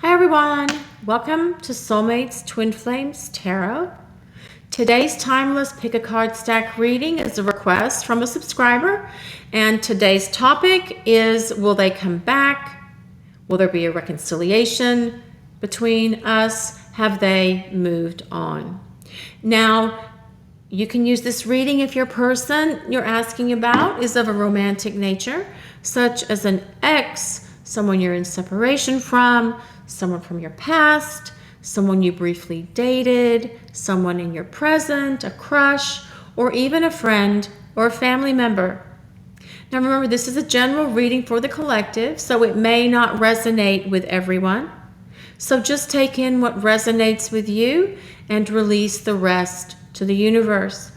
Hi everyone, welcome to Soulmates Twin Flames Tarot. Today's timeless pick a card stack reading is a request from a subscriber, and today's topic is, will they come back? Will there be a reconciliation between us? Have they moved on? Now, you can use this reading if your person you're asking about is of a romantic nature, such as an ex, someone you're in separation from, someone from your past, someone you briefly dated, someone in your present, a crush, or even a friend or a family member. Now remember, this is a general reading for the collective, so it may not resonate with everyone. So just take in what resonates with you and release the rest to the universe.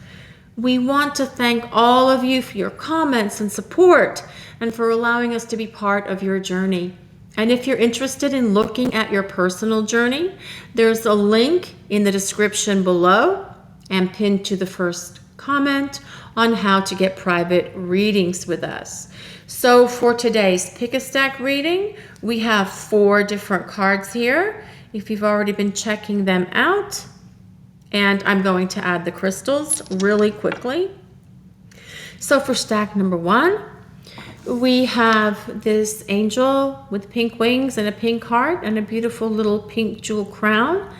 We want to thank all of you for your comments and support and for allowing us to be part of your journey. And if you're interested in looking at your personal journey, there's a link in the description below and pinned to the first comment on how to get private readings with us. So for today's pick a stack reading, we have 4 different cards here, if you've already been checking them out. And I'm going to add the crystals really quickly. So for stack number 1, we have this angel with pink wings and a pink heart and a beautiful little pink jewel crown.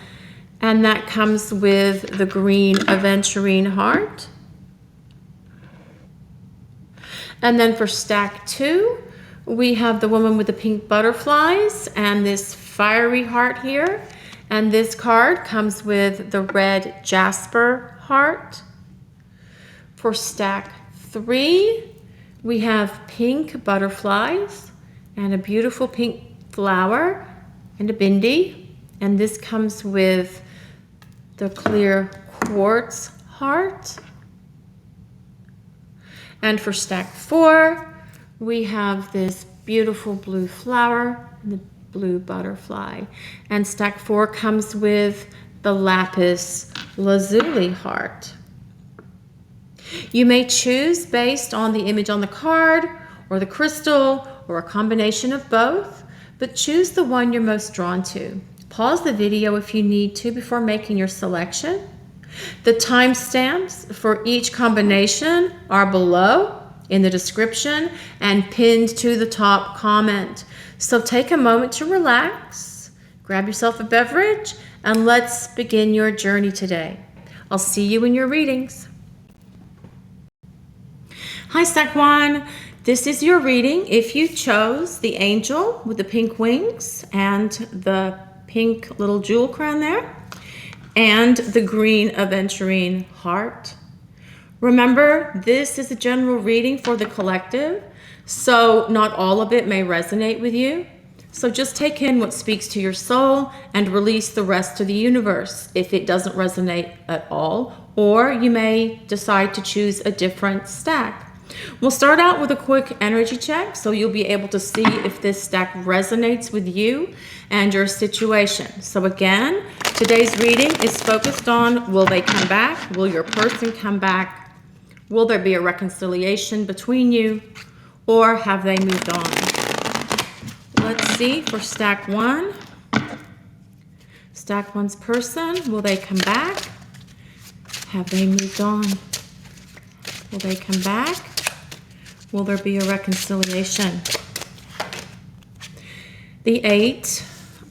And that comes with the green Aventurine heart. And then for stack 2, we have the woman with the pink butterflies and this fiery heart here. And this card comes with the red Jasper heart. For stack 3, we have pink butterflies and a beautiful pink flower and a bindi. And this comes with the clear quartz heart. And for stack 4, we have this beautiful blue flower and the blue butterfly. And stack 4 comes with the Lapis Lazuli heart. You may choose based on the image on the card or the crystal or a combination of both, but choose the one you're most drawn to. Pause the video if you need to before making your selection. The timestamps for each combination are below in the description and pinned to the top comment. So take a moment to relax, grab yourself a beverage, and let's begin your journey today. I'll see you in your readings. Hi stack 1, this is your reading if you chose the angel with the pink wings and the pink little jewel crown there and the green Aventurine heart. Remember, this is a general reading for the collective, so not all of it may resonate with you. So just take in what speaks to your soul and release the rest to the universe if it doesn't resonate at all, or you may decide to choose a different stack. We'll start out with a quick energy check so you'll be able to see if this stack resonates with you and your situation. So again, today's reading is focused on, will they come back? Will your person come back? Will there be a reconciliation between you? Or have they moved on? Let's see for stack 1. Stack 1's person, will they come back? Have they moved on? Will they come back? Will there be a reconciliation? The 8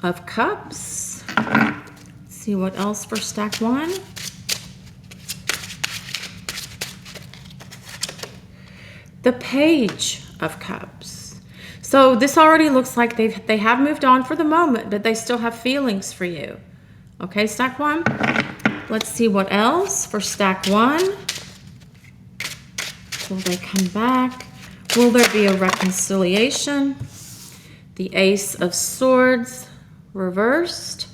of Cups. Let's see what else for stack 1. The Page of Cups. So this already looks like they have moved on for the moment, but they still have feelings for you. Okay, stack 1. Let's see what else for stack 1. Will they come back? Will there be a reconciliation? The Ace of Swords reversed.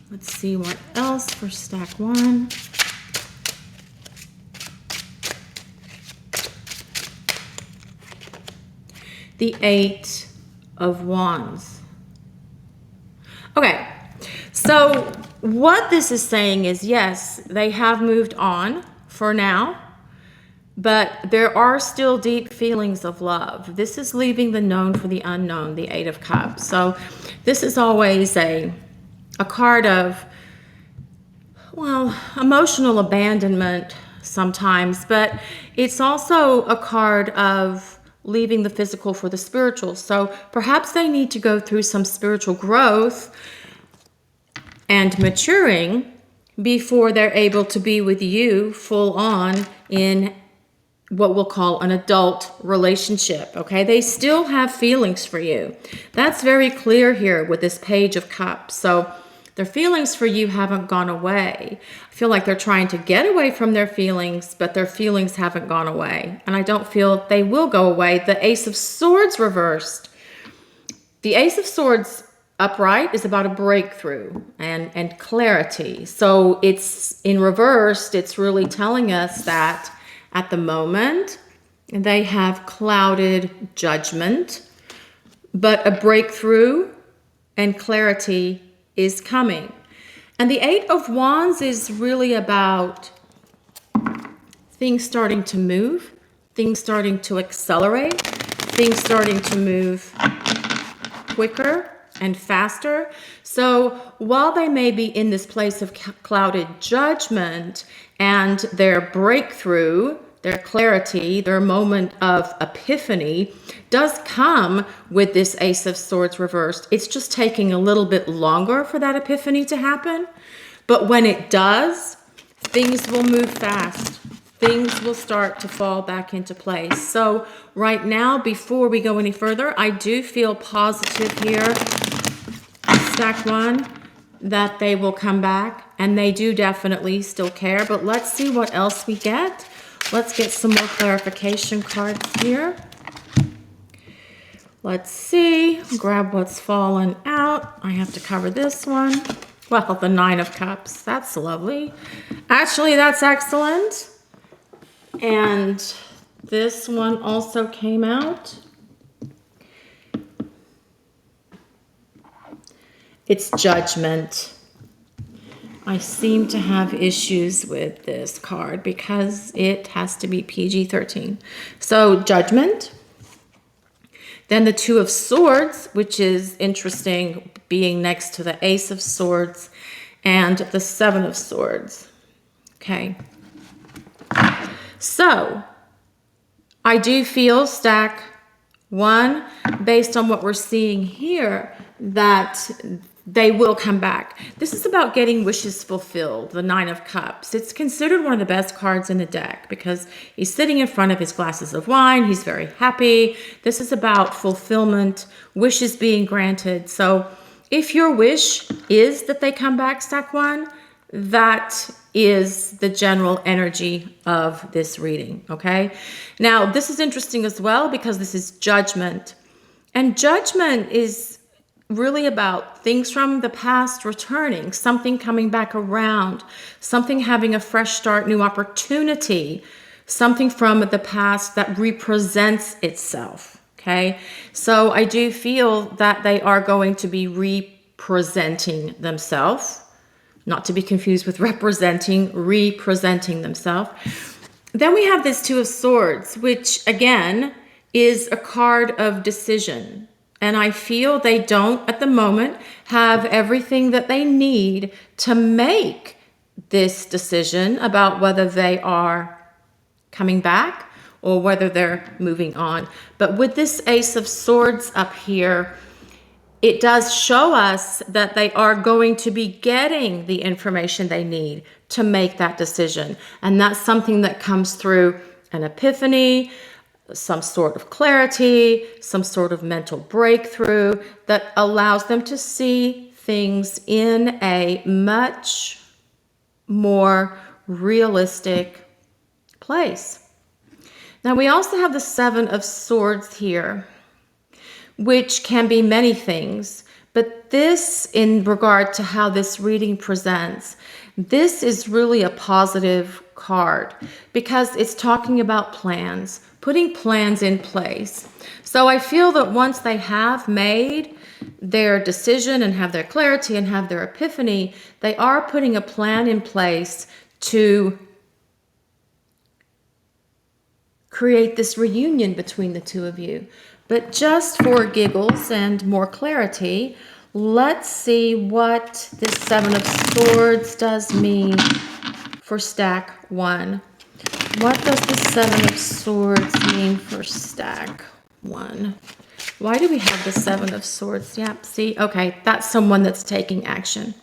Let's see what else for stack 1. The 8 of Wands. Okay, so what this is saying is, yes, they have moved on for now, but there are still deep feelings of love. This is leaving the known for the unknown, the Eight of Cups. So this is always a card of, well, emotional abandonment sometimes, but it's also a card of leaving the physical for the spiritual. So perhaps they need to go through some spiritual growth and maturing before they're able to be with you full on in what we'll call an adult relationship, okay? They still have feelings for you. That's very clear here with this Page of Cups. So their feelings for you haven't gone away. I feel like they're trying to get away from their feelings, but their feelings haven't gone away. And I don't feel they will go away. The Ace of Swords reversed. The Ace of Swords upright is about a breakthrough and clarity. So it's in reversed, it's really telling us that at the moment they have clouded judgment, but a breakthrough and clarity is coming. And the Eight of Wands is really about things starting to move, things starting to accelerate, things starting to move quicker and faster. So while they may be in this place of clouded judgment and their breakthrough, their clarity, their moment of epiphany does come with this Ace of Swords reversed. It's just taking a little bit longer for that epiphany to happen. But when it does, things will move fast. Things will start to fall back into place. So right now, before we go any further, I do feel positive here, stack one, that they will come back, and they do definitely still care. But let's see what else we get. Let's get some more clarification cards here. Let's see, grab what's fallen out. I have to cover this one. Well, the Nine of Cups, that's lovely. Actually, that's excellent. And this one also came out. It's Judgment. I seem to have issues with this card because it has to be PG-13. So Judgment. Then the Two of Swords, which is interesting, being next to the Ace of Swords and the Seven of Swords. Okay. So I do feel, stack one, based on what we're seeing here, that they will come back. This is about getting wishes fulfilled, the Nine of Cups. It's considered one of the best cards in the deck because he's sitting in front of his glasses of wine. He's very happy. This is about fulfillment, wishes being granted. So if your wish is that they come back, stack one, that is the general energy of this reading, okay? Now, this is interesting as well because this is Judgment. And Judgment is really about things from the past returning, something coming back around, something having a fresh start, new opportunity, something from the past that represents itself, okay? So I do feel that they are going to be representing themselves, not to be confused with representing themselves. Then we have this Two of Swords, which again is a card of decision. And I feel they don't, at the moment, have everything that they need to make this decision about whether they are coming back or whether they're moving on. But with this Ace of Swords up here, it does show us that they are going to be getting the information they need to make that decision. And that's something that comes through an epiphany, some sort of clarity, some sort of mental breakthrough that allows them to see things in a much more realistic place. Now we also have the Seven of Swords here, which can be many things, but this, in regard to how this reading presents, this is really a positive card because it's talking about plans, putting plans in place. So I feel that once they have made their decision and have their clarity and have their epiphany, they are putting a plan in place to create this reunion between the two of you. But just for giggles and more clarity, let's see what this Seven of Swords does mean for stack 1. What does the Seven of Swords mean for stack 1? Why do we have the Seven of Swords? Yep, see, okay, that's someone that's taking action.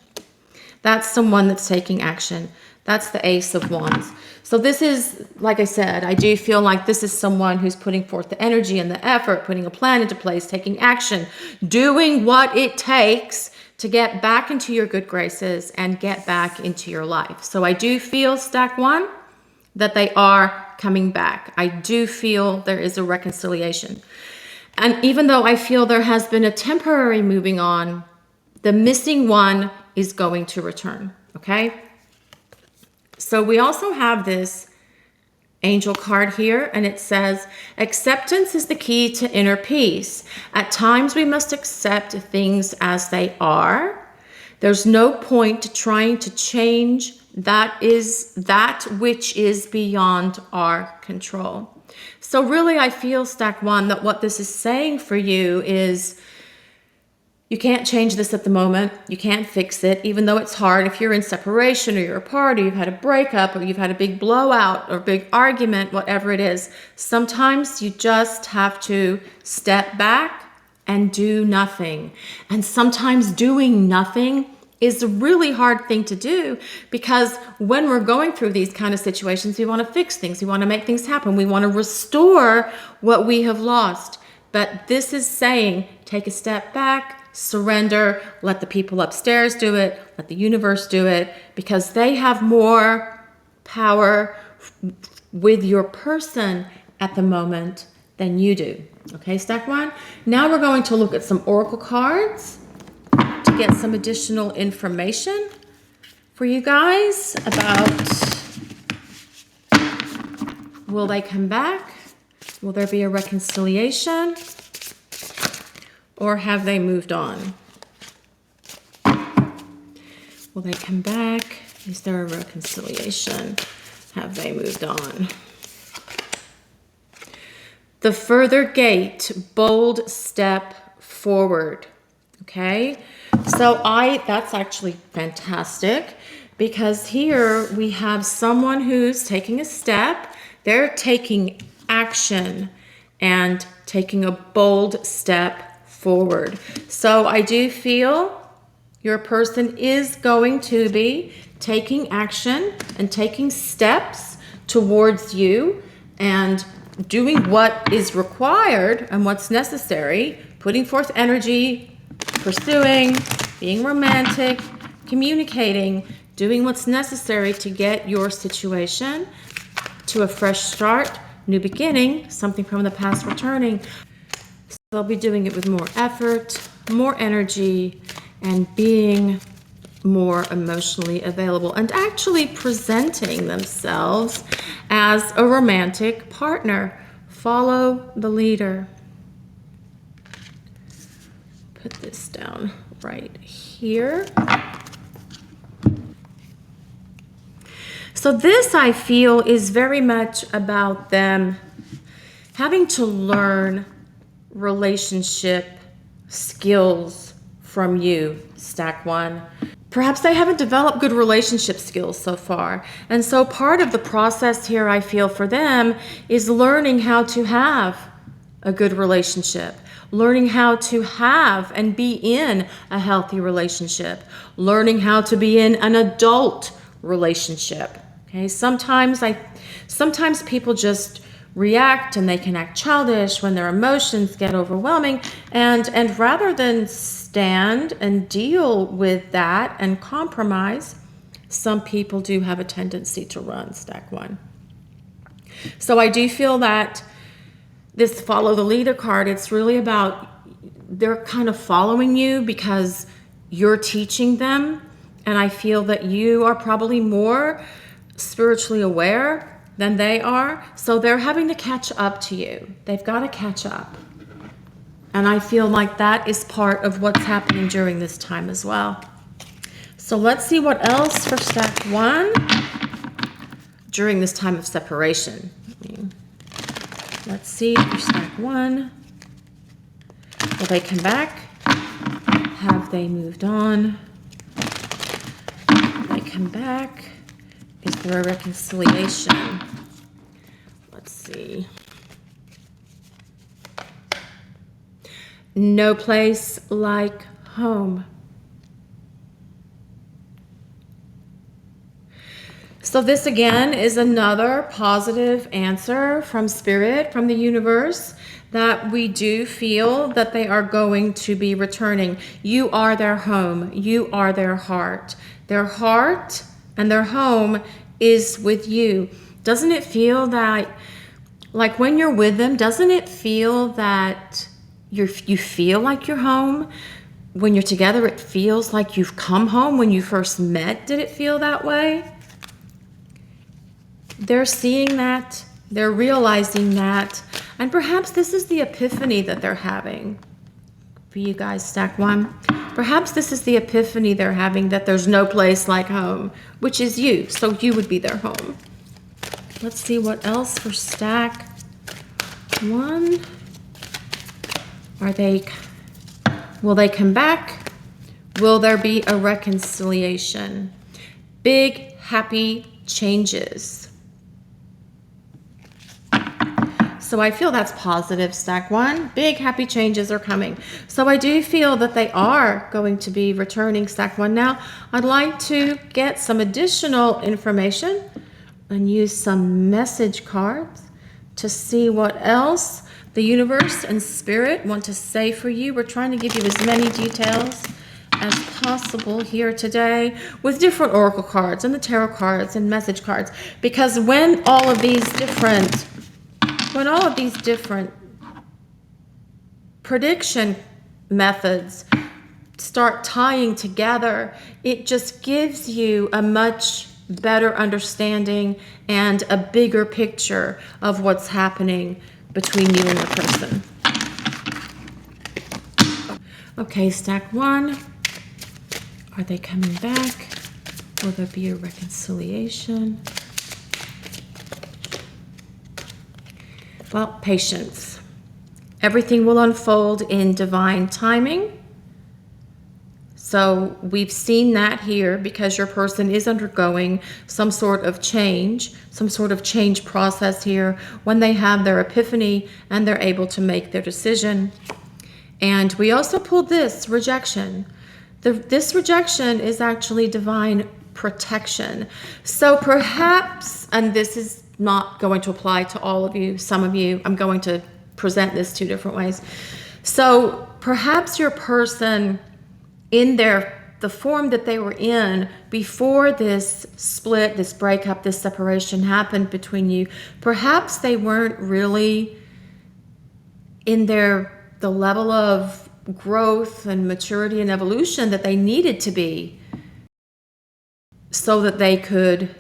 That's someone that's taking action. That's the Ace of Wands. So this is, like I said, I do feel like this is someone who's putting forth the energy and the effort, putting a plan into place, taking action, doing what it takes to get back into your good graces and get back into your life. So I do feel, stack 1, that they are coming back. I do feel there is a reconciliation. And even though I feel there has been a temporary moving on, the missing one is going to return, okay? So we also have this angel card here, and it says, acceptance is the key to inner peace. At times we must accept things as they are. There's no point to trying to change that which is beyond our control. So really, I feel, stack 1, that what this is saying for you is you can't change this at the moment. You can't fix it, even though it's hard. If you're in separation or you're apart or you've had a breakup or you've had a big blowout or big argument, whatever it is, sometimes you just have to step back and do nothing. And sometimes doing nothing is a really hard thing to do, because when we're going through these kind of situations, we want to fix things. We want to make things happen. We want to restore what we have lost. But this is saying, take a step back, surrender, let the people upstairs do it, let the universe do it, because they have more power with your person at the moment than you do. Okay, stack 1. Now we're going to look at some oracle cards to get some additional information for you guys about, will they come back? Will there be a reconciliation? Or have they moved on? Will they come back? Is there a reconciliation? Have they moved on? The further gate, bold step forward. Okay, so that's actually fantastic, because here we have someone who's taking a step. They're taking action and taking a bold step forward. So I do feel your person is going to be taking action and taking steps towards you and doing what is required and what's necessary, putting forth energy, pursuing, being romantic, communicating, doing what's necessary to get your situation to a fresh start, new beginning, something from the past returning. So they'll be doing it with more effort, more energy, and being more emotionally available and actually presenting themselves as a romantic partner. Follow the leader. Put this down right here. So this, I feel, is very much about them having to learn relationship skills from you, stack 1. Perhaps they haven't developed good relationship skills so far. And so part of the process here, I feel, for them is learning how to have a good relationship, learning how to have and be in a healthy relationship, learning how to be in an adult relationship. Okay, sometimes people just react and they can act childish when their emotions get overwhelming, and rather than stand and deal with that and compromise, some people do have a tendency to run, stack 1. So I do feel that this follow the leader card, it's really about they're kind of following you because you're teaching them, and I feel that you are probably more spiritually aware than they are, so they're having to catch up to you. They've got to catch up. And I feel like that is part of what's happening during this time as well. So let's see what else for stack 1 during this time of separation. Let's see for stack 1. Will they come back? Have they moved on? Will they come back? Is there a reconciliation? Let's see. No place like home. So this again is another positive answer from Spirit, from the universe, that we do feel that they are going to be returning. You are their home. You are their heart. Their heart and their home is with you. Doesn't it feel that, like when you're with them, doesn't it feel that you feel like you're home? When you're together, it feels like you've come home when you first met. Did it feel that way? They're seeing that, they're realizing that, and perhaps this is the epiphany that they're having. For you guys, stack 1. Perhaps this is the epiphany they're having, that there's no place like home, which is you, so you would be their home. Let's see what else for stack 1. Will they come back? Will there be a reconciliation? Big, happy changes. So I feel that's positive, stack 1. Big, happy changes are coming. So I do feel that they are going to be returning, stack 1. Now, I'd like to get some additional information and use some message cards to see what else the universe and Spirit want to say for you. We're trying to give you as many details as possible here today with different oracle cards and the tarot cards and message cards, because when all of these different prediction methods start tying together, it just gives you a much better understanding and a bigger picture of what's happening between you and your person. Okay, stack 1. Are they coming back? Will there be a reconciliation? Well, patience. Everything will unfold in divine timing. So we've seen that here because your person is undergoing some sort of change process here when they have their epiphany and they're able to make their decision. And we also pulled this rejection. This rejection is actually divine protection. So perhaps, and this is not going to apply to all of you, some of you, I'm going to present this 2 different ways. So perhaps your person in the form that they were in before this split, this breakup, this separation happened between you, perhaps they weren't really in the level of growth and maturity and evolution that they needed to be so that they could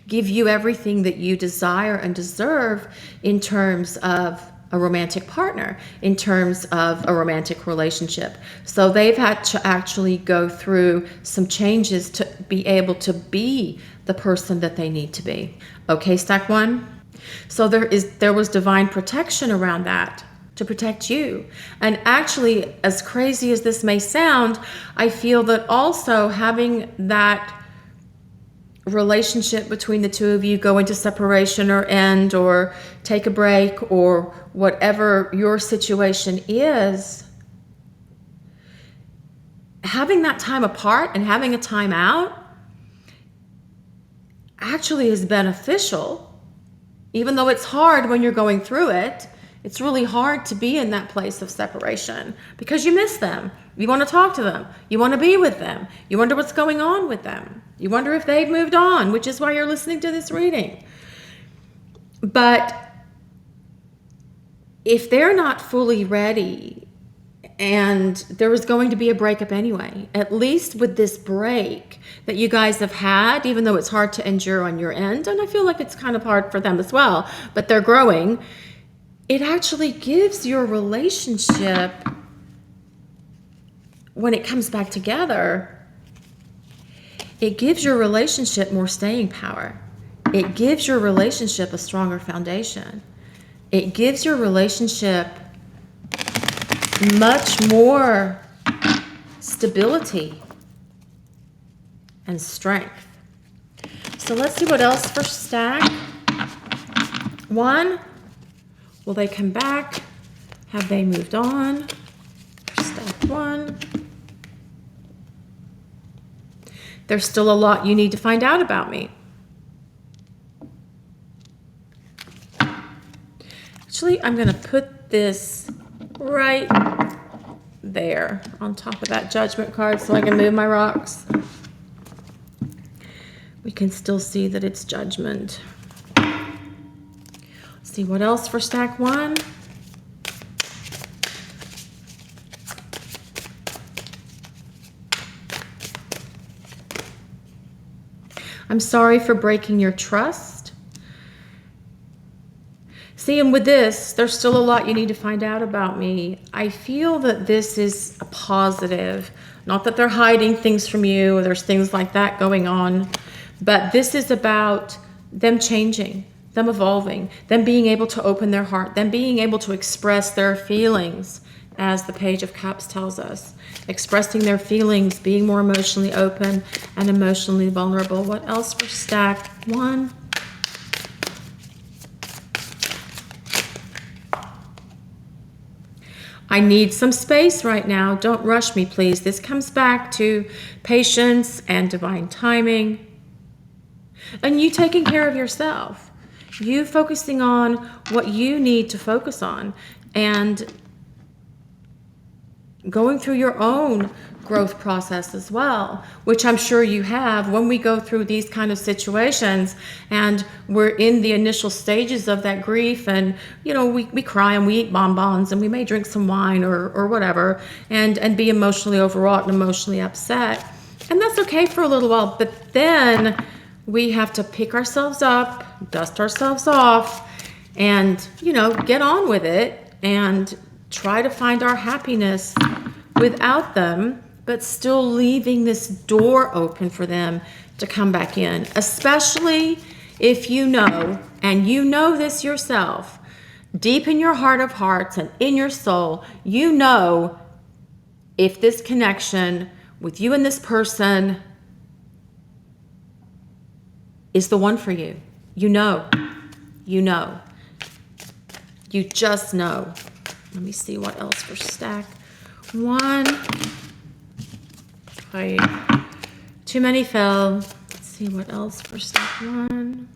give you everything that you desire and deserve in terms of a romantic partner, in terms of a romantic relationship. So they've had to actually go through some changes to be able to be the person that they need to be. Okay, stack 1. So there was divine protection around that to protect you. And actually, as crazy as this may sound, I feel that also having that relationship between the 2 of you go into separation or end or take a break or whatever your situation is, having that time apart and having a time out actually is beneficial. Even though it's hard when you're going through it, it's really hard to be in that place of separation because you miss them. You want to talk to them. You want to be with them. You wonder what's going on with them. You wonder if they've moved on, which is why you're listening to this reading. But if they're not fully ready and there was going to be a breakup anyway, at least with this break that you guys have had, even though it's hard to endure on your end, and I feel like it's kind of hard for them as well, but they're growing, it actually gives your relationship, when it comes back together, it gives your relationship more staying power. It gives your relationship a stronger foundation. It gives your relationship much more stability and strength. So let's see what else for stack 1. Will they come back? Have they moved on? Stack 1. There's still a lot you need to find out about me. Actually, I'm going to put this right there on top of that judgment card so I can move my rocks. We can still see that it's judgment. Let's see what else for stack 1. I'm sorry for breaking your trust. See, and with this, there's still a lot you need to find out about me. I feel that this is a positive. Not that they're hiding things from you or there's things like that going on, but this is about them changing, them evolving, them being able to open their heart, them being able to express their feelings, as the Page of Cups tells us. Expressing their feelings, being more emotionally open and emotionally vulnerable. What else for stack 1? I need some space right now. Don't rush me, please. This comes back to patience and divine timing. And you taking care of yourself. You focusing on what you need to focus on. And going through your own growth process as well, which I'm sure you have when we go through these kind of situations and we're in the initial stages of that grief, and you know, we cry and we eat bonbons and we may drink some wine or whatever and be emotionally overwrought and emotionally upset, and that's okay for a little while, but then we have to pick ourselves up, dust ourselves off, and you know, get on with it and try to find our happiness without them, but still leaving this door open for them to come back in, especially if you know, and you know this yourself, deep in your heart of hearts and in your soul, you know if this connection with you and this person is the one for you. You know. You know. You just know. Let me see what else for stack 1. Okay. Too many fell. Let's see what else for stack 1.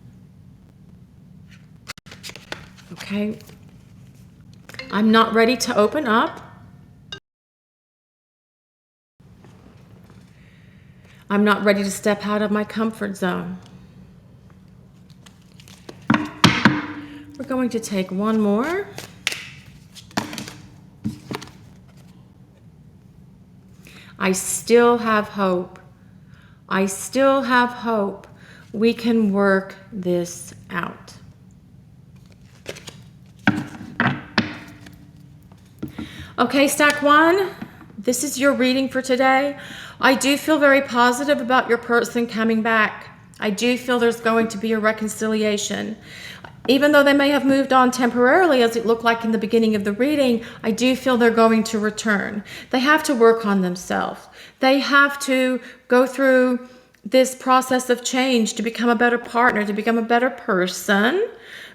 Okay. I'm not ready to open up. I'm not ready to step out of my comfort zone. We're going to take one more. I still have hope. I still have hope. We can work this out. Okay, stack 1, this is your reading for today. I do feel very positive about your person coming back. I do feel there's going to be a reconciliation. Even though they may have moved on temporarily, as it looked like in the beginning of the reading, I do feel they're going to return. They have to work on themselves. They have to go through this process of change to become a better partner, to become a better person.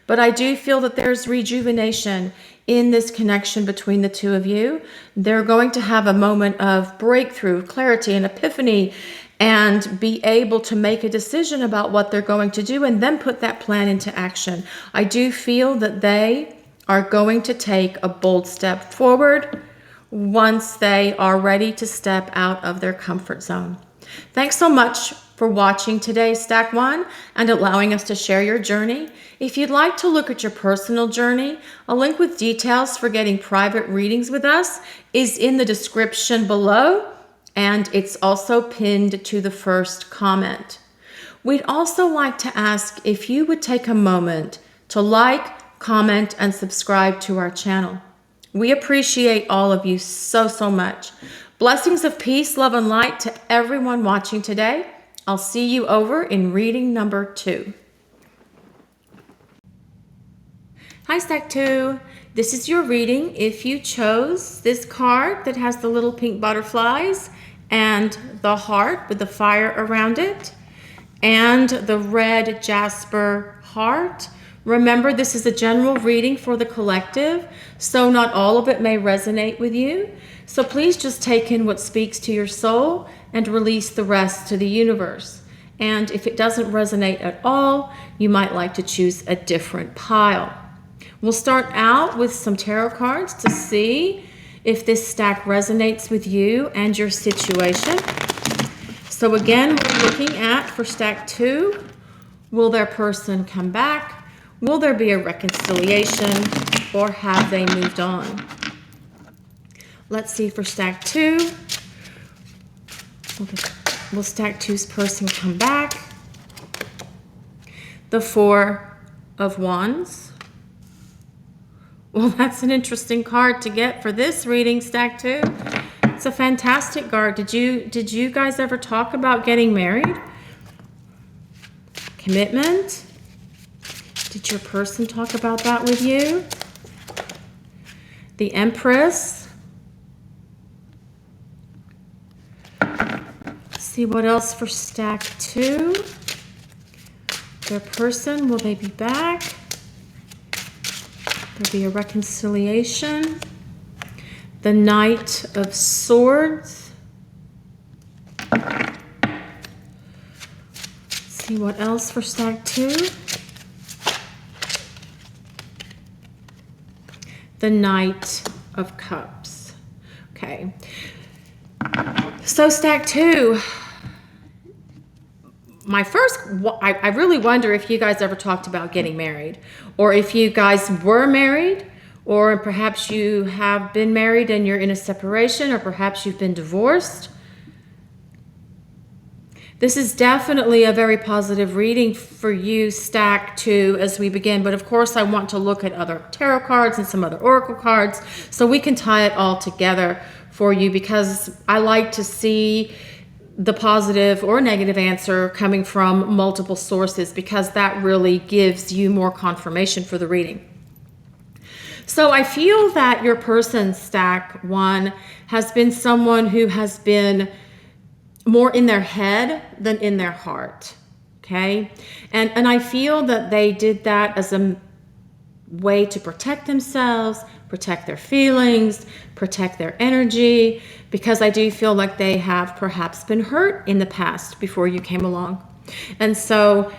But I do feel that there's rejuvenation in this connection between the two of you. They're going to have a moment of breakthrough, clarity, and epiphany, and be able to make a decision about what they're going to do and then put that plan into action. I do feel that they are going to take a bold step forward once they are ready to step out of their comfort zone. Thanks so much for watching today's Stack 1 and allowing us to share your journey. If you'd like to look at your personal journey, a link with details for getting private readings with us is in the description below, and it's also pinned to the first comment. We'd also like to ask if you would take a moment to like, comment, and subscribe to our channel. We appreciate all of you so much. Blessings of peace, love, and light to everyone watching today. I'll see you over in reading number 2. Hi, Stack 2. This is your reading if you chose this card that has the little pink butterflies and the heart with the fire around it and the red Jasper heart. Remember, this is a general reading for the collective, so not all of it may resonate with you. So please just take in what speaks to your soul and release the rest to the universe. And if it doesn't resonate at all, you might like to choose a different pile. We'll start out with some tarot cards to see if this stack resonates with you and your situation. So again, we're looking at, for stack 2, will their person come back? Will there be a reconciliation, or have they moved on? Let's see for stack 2. Will stack 2's person come back? The 4 of Wands. Well, that's an interesting card to get for this reading, stack 2. It's a fantastic card. Did you guys ever talk about getting married? Commitment? Did your person talk about that with you? The Empress. Let's see what else for stack 2. Their person, will they be back? There'll be a reconciliation. The Knight of Swords. Let's see what else for stack 2. The Knight of Cups. Okay. So stack 2. I really wonder if you guys ever talked about getting married, or if you guys were married, or perhaps you have been married and you're in a separation, or perhaps you've been divorced. This is definitely a very positive reading for you, stack 2, as we begin. But of course, I want to look at other tarot cards and some other oracle cards so we can tie it all together for you, because I like to see the positive or negative answer coming from multiple sources, because that really gives you more confirmation for the reading. So I feel that your person, stack 1, has been someone who has been more in their head than in their heart, okay? And I feel that they did that as a way to protect themselves, protect their feelings, protect their energy, because I do feel like they have perhaps been hurt in the past before you came along. And so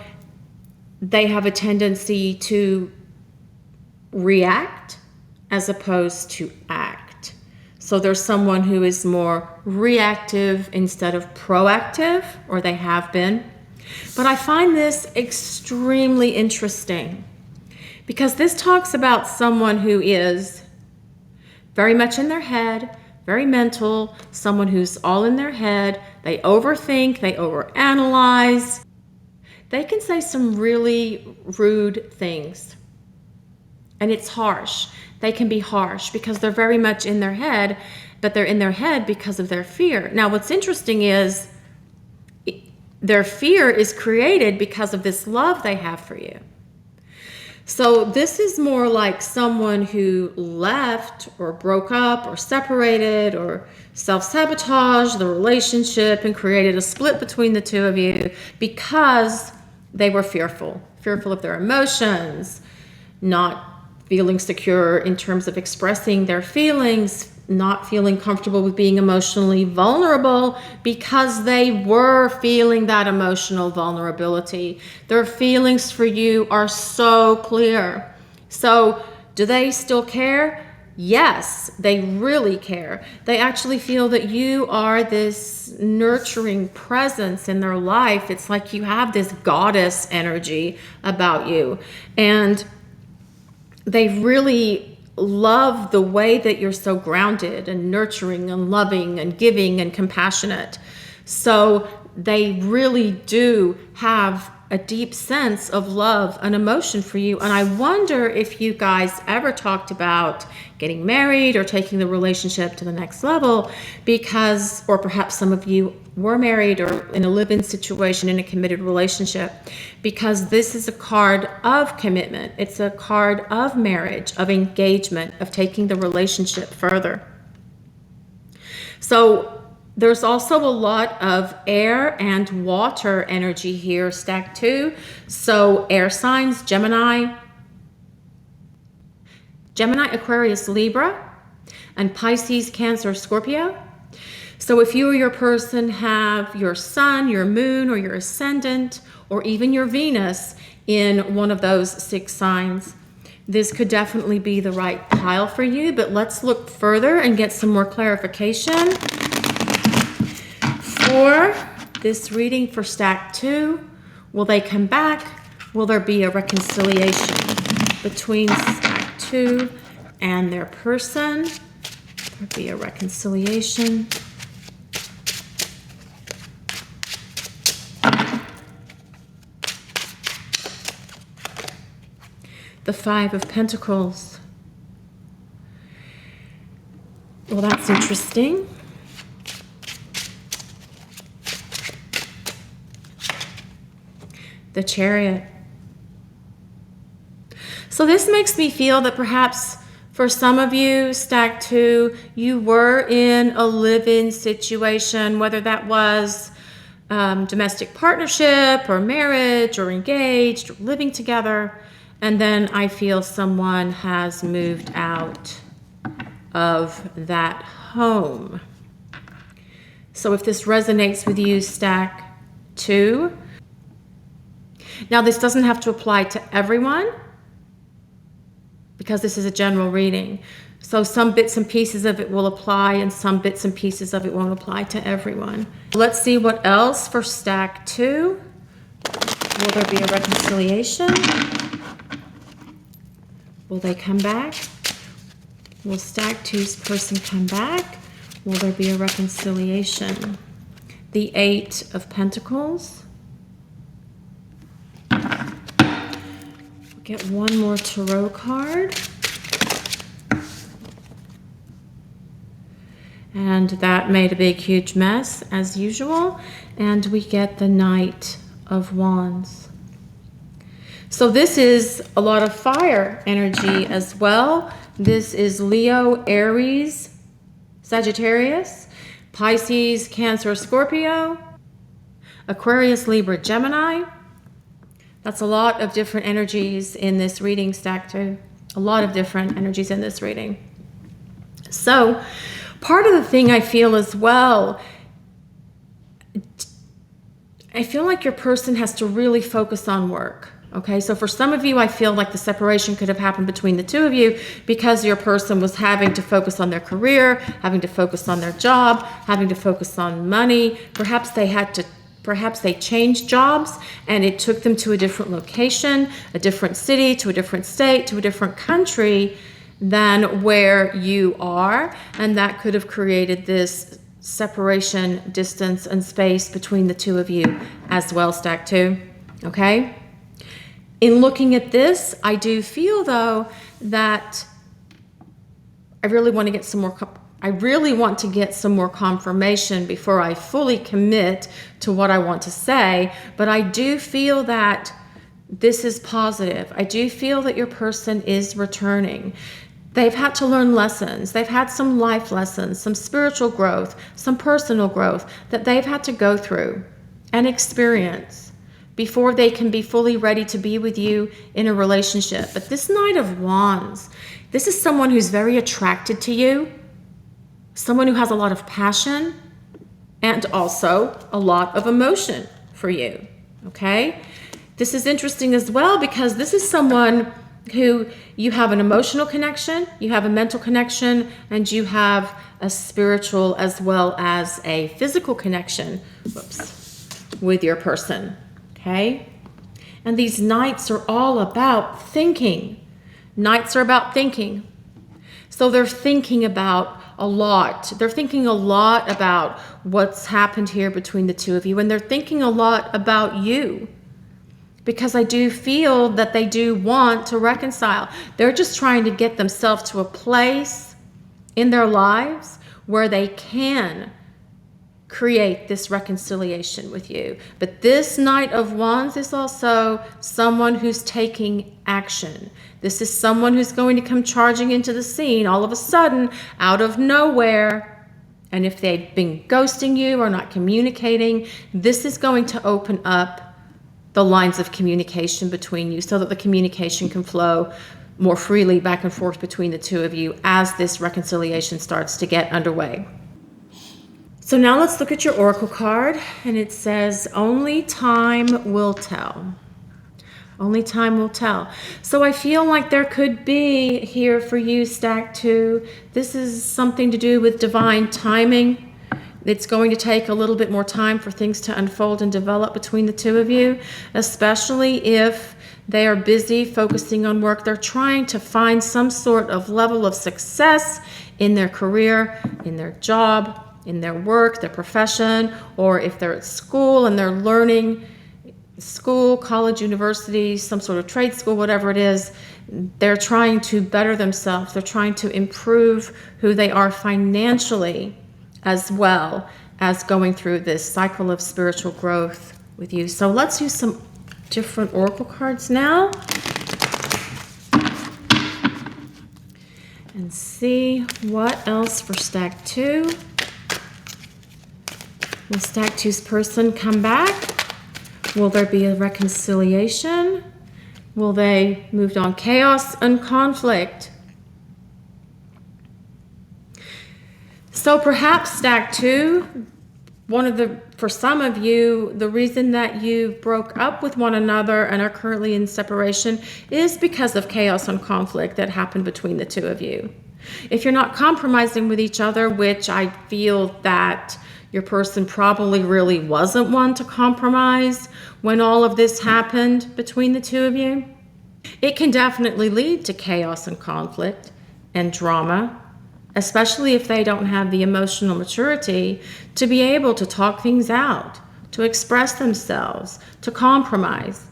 they have a tendency to react as opposed to act. So there's someone who is more reactive instead of proactive, or they have been. But I find this extremely interesting, because this talks about someone who is very much in their head, very mental, someone who's all in their head. They overthink, they overanalyze. They can say some really rude things. And it's harsh. They can be harsh because they're very much in their head, but they're in their head because of their fear. Now, what's interesting is their fear is created because of this love they have for you. So this is more like someone who left or broke up or separated or self-sabotaged the relationship and created a split between the two of you because they were fearful of their emotions, not feeling secure in terms of expressing their feelings, not feeling comfortable with being emotionally vulnerable because they were feeling that emotional vulnerability. Their feelings for you are so clear. So do they still care? Yes, they really care. They actually feel that you are this nurturing presence in their life. It's like you have this goddess energy about you. And they really love the way that you're so grounded and nurturing and loving and giving and compassionate. So they really do have a deep sense of love and emotion for you. And I wonder if you guys ever talked about getting married or taking the relationship to the next level, because, or perhaps some of you were married or in a live-in situation in a committed relationship, because this is a card of commitment. It's a card of marriage, of engagement, of taking the relationship further. So there's also a lot of air and water energy here, stack 2. So air signs, Gemini, Aquarius, Libra, and Pisces, Cancer, Scorpio. So if you or your person have your sun, your moon, or your ascendant, or even your Venus in one of those 6 signs, this could definitely be the right pile for you. But let's look further and get some more clarification. For this reading for stack 2, will they come back? Will there be a reconciliation between stack 2 and their person? There'll be a reconciliation. The 5 of Pentacles. Well, that's interesting. The Chariot. So this makes me feel that perhaps for some of you, stack 2, you were in a live-in situation, whether that was domestic partnership or marriage or engaged or living together. And then I feel someone has moved out of that home. So if this resonates with you, stack 2. Now, this doesn't have to apply to everyone because this is a general reading. So some bits and pieces of it will apply and some bits and pieces of it won't apply to everyone. Let's see what else for stack 2. Will there be a reconciliation? Will they come back? Will stack 2's person come back? Will there be a reconciliation? The 8 of Pentacles. Get one more tarot card. And that made a big, huge mess, as usual. And we get the Knight of Wands. So this is a lot of fire energy as well. This is Leo, Aries, Sagittarius, Pisces, Cancer, Scorpio, Aquarius, Libra, Gemini. That's a lot of different energies in this reading, stack 2. A lot of different energies in this reading. So part of the thing I feel as well, I feel like your person has to really focus on work. Okay, so for some of you, I feel like the separation could have happened between the two of you because your person was having to focus on their career, having to focus on their job, having to focus on money. Perhaps they changed jobs and it took them to a different location, a different city, to a different state, to a different country than where you are. And that could have created this separation, distance, and space between the two of you as well, stack 2. Okay? In looking at this, I do feel, though, that I really want to get some more confirmation before I fully commit to what I want to say. But I do feel that this is positive. I do feel that your person is returning. They've had to learn lessons. They've had some life lessons, some spiritual growth, some personal growth that they've had to go through and experience before they can be fully ready to be with you in a relationship. But this Knight of Wands, this is someone who's very attracted to you, someone who has a lot of passion and also a lot of emotion for you, okay? This is interesting as well because this is someone who you have an emotional connection, you have a mental connection, and you have a spiritual as well as a physical connection with your person. Okay? And these Knights are all about thinking. Knights are about thinking. So they're thinking about a lot. They're thinking a lot about what's happened here between the two of you. And they're thinking a lot about you. because I do feel that they do want to reconcile. They're just trying to get themselves to a place in their lives where they can create this reconciliation with you. But this Knight of Wands is also someone who's taking action. This is someone who's going to come charging into the scene all of a sudden, out of nowhere. And if they've been ghosting you or not communicating, this is going to open up the lines of communication between you so that the communication can flow more freely back and forth between the two of you as this reconciliation starts to get underway. So now let's look at your oracle card, and it says, only time will tell. Only time will tell. So I feel like there could be here for you, stack 2. This is something to do with divine timing. It's going to take a little bit more time for things to unfold and develop between the two of you, especially if they are busy focusing on work. They're trying to find some sort of level of success in their career, in their job, in their work, their profession, or if they're at school and they're learning, school, college, university, some sort of trade school, whatever it is, they're trying to better themselves. They're trying to improve who they are financially, as well as going through this cycle of spiritual growth with you. So let's use some different oracle cards now and see what else for stack 2. Will stack 2's person come back? Will there be a reconciliation? Will they move on? Chaos and conflict. So perhaps stack 2, for some of you, the reason that you broke up with one another and are currently in separation is because of chaos and conflict that happened between the two of you. If you're not compromising with each other, which I feel that your person probably really wasn't one to compromise when all of this happened between the two of you, it can definitely lead to chaos and conflict and drama, especially if they don't have the emotional maturity to be able to talk things out, to express themselves, to compromise.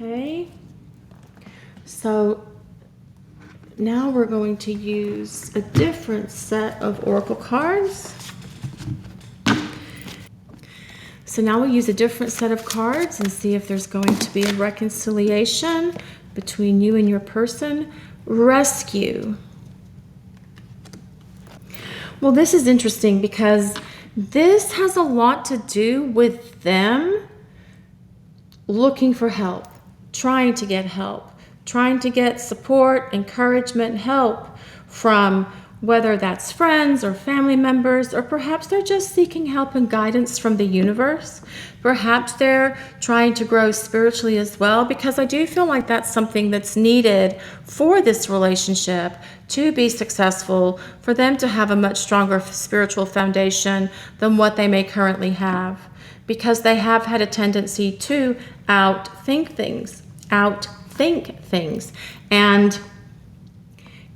Okay, so now we're going to use a different set of oracle cards. So now we'll use a different set of cards and see if there's going to be a reconciliation between you and your person. Rescue. Well, this is interesting because this has a lot to do with them looking for help, trying to get help, trying to get support, encouragement, help from whether that's friends or family members, or perhaps they're just seeking help and guidance from the universe. Perhaps they're trying to grow spiritually as well, because I do feel like that's something that's needed for this relationship to be successful, for them to have a much stronger spiritual foundation than what they may currently have, because they have had a tendency to outthink things. And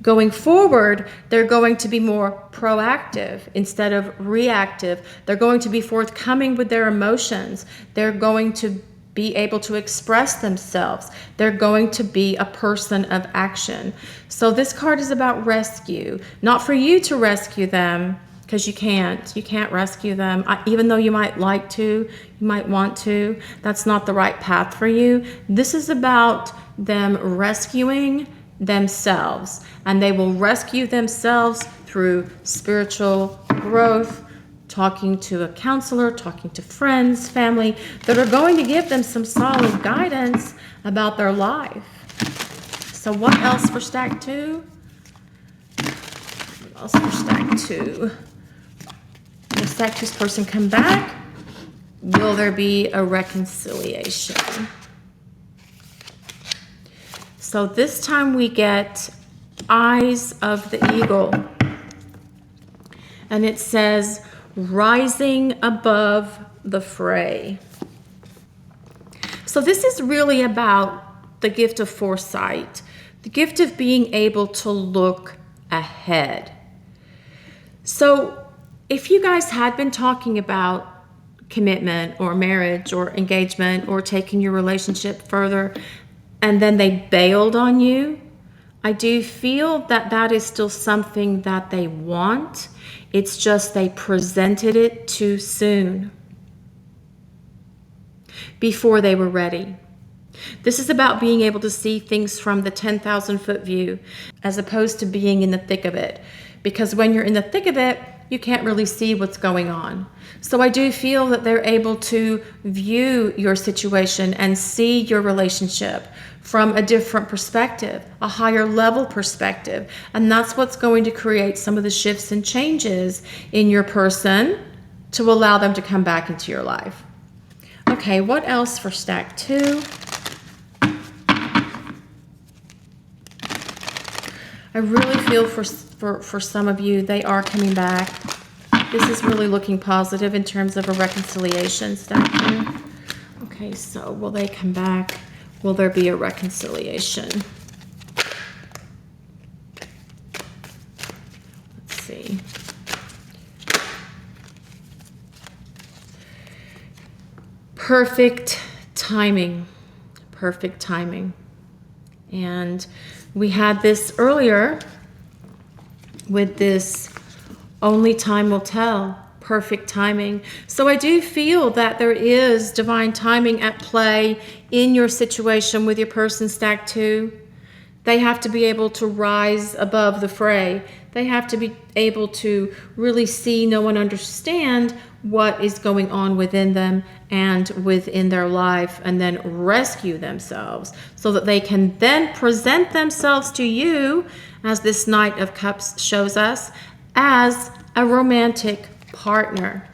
going forward, they're going to be more proactive instead of reactive. They're going to be forthcoming with their emotions. They're going to be able to express themselves. They're going to be a person of action. So this card is about rescue, not for you to rescue them, because you can't rescue them. Even though you might like to, you might want to, that's not the right path for you. This is about them rescuing themselves, and they will rescue themselves through spiritual growth, talking to a counselor, talking to friends, family, that are going to give them some solid guidance about their life. So what else for stack 2? What else for stack 2? Will stack 2's person come back? Will there be a reconciliation? So this time we get Eyes of the Eagle. And it says, rising above the fray. So this is really about the gift of foresight, the gift of being able to look ahead. So if you guys had been talking about commitment or marriage or engagement or taking your relationship further, and then they bailed on you, I do feel that that is still something that they want. It's just they presented it too soon, before they were ready. This is about being able to see things from the 10,000-foot view as opposed to being in the thick of it. Because when you're in the thick of it, you can't really see what's going on. So I do feel that they're able to view your situation and see your relationship from a different perspective, a higher level perspective. And that's what's going to create some of the shifts and changes in your person to allow them to come back into your life. Okay, what else for stack 2? I really feel for some of you, they are coming back. This is really looking positive in terms of a reconciliation, stack 2. Okay, so will they come back? Will there be a reconciliation? Let's see. Perfect timing. Perfect timing. And we had this earlier with this only time will tell. Perfect timing. So I do feel that there is divine timing at play in your situation with your person, stack 2. They have to be able to rise above the fray. They have to be able to really see, know, and understand what is going on within them and within their life, and then rescue themselves so that they can then present themselves to you, as this Knight of Cups shows us, as a romantic partner.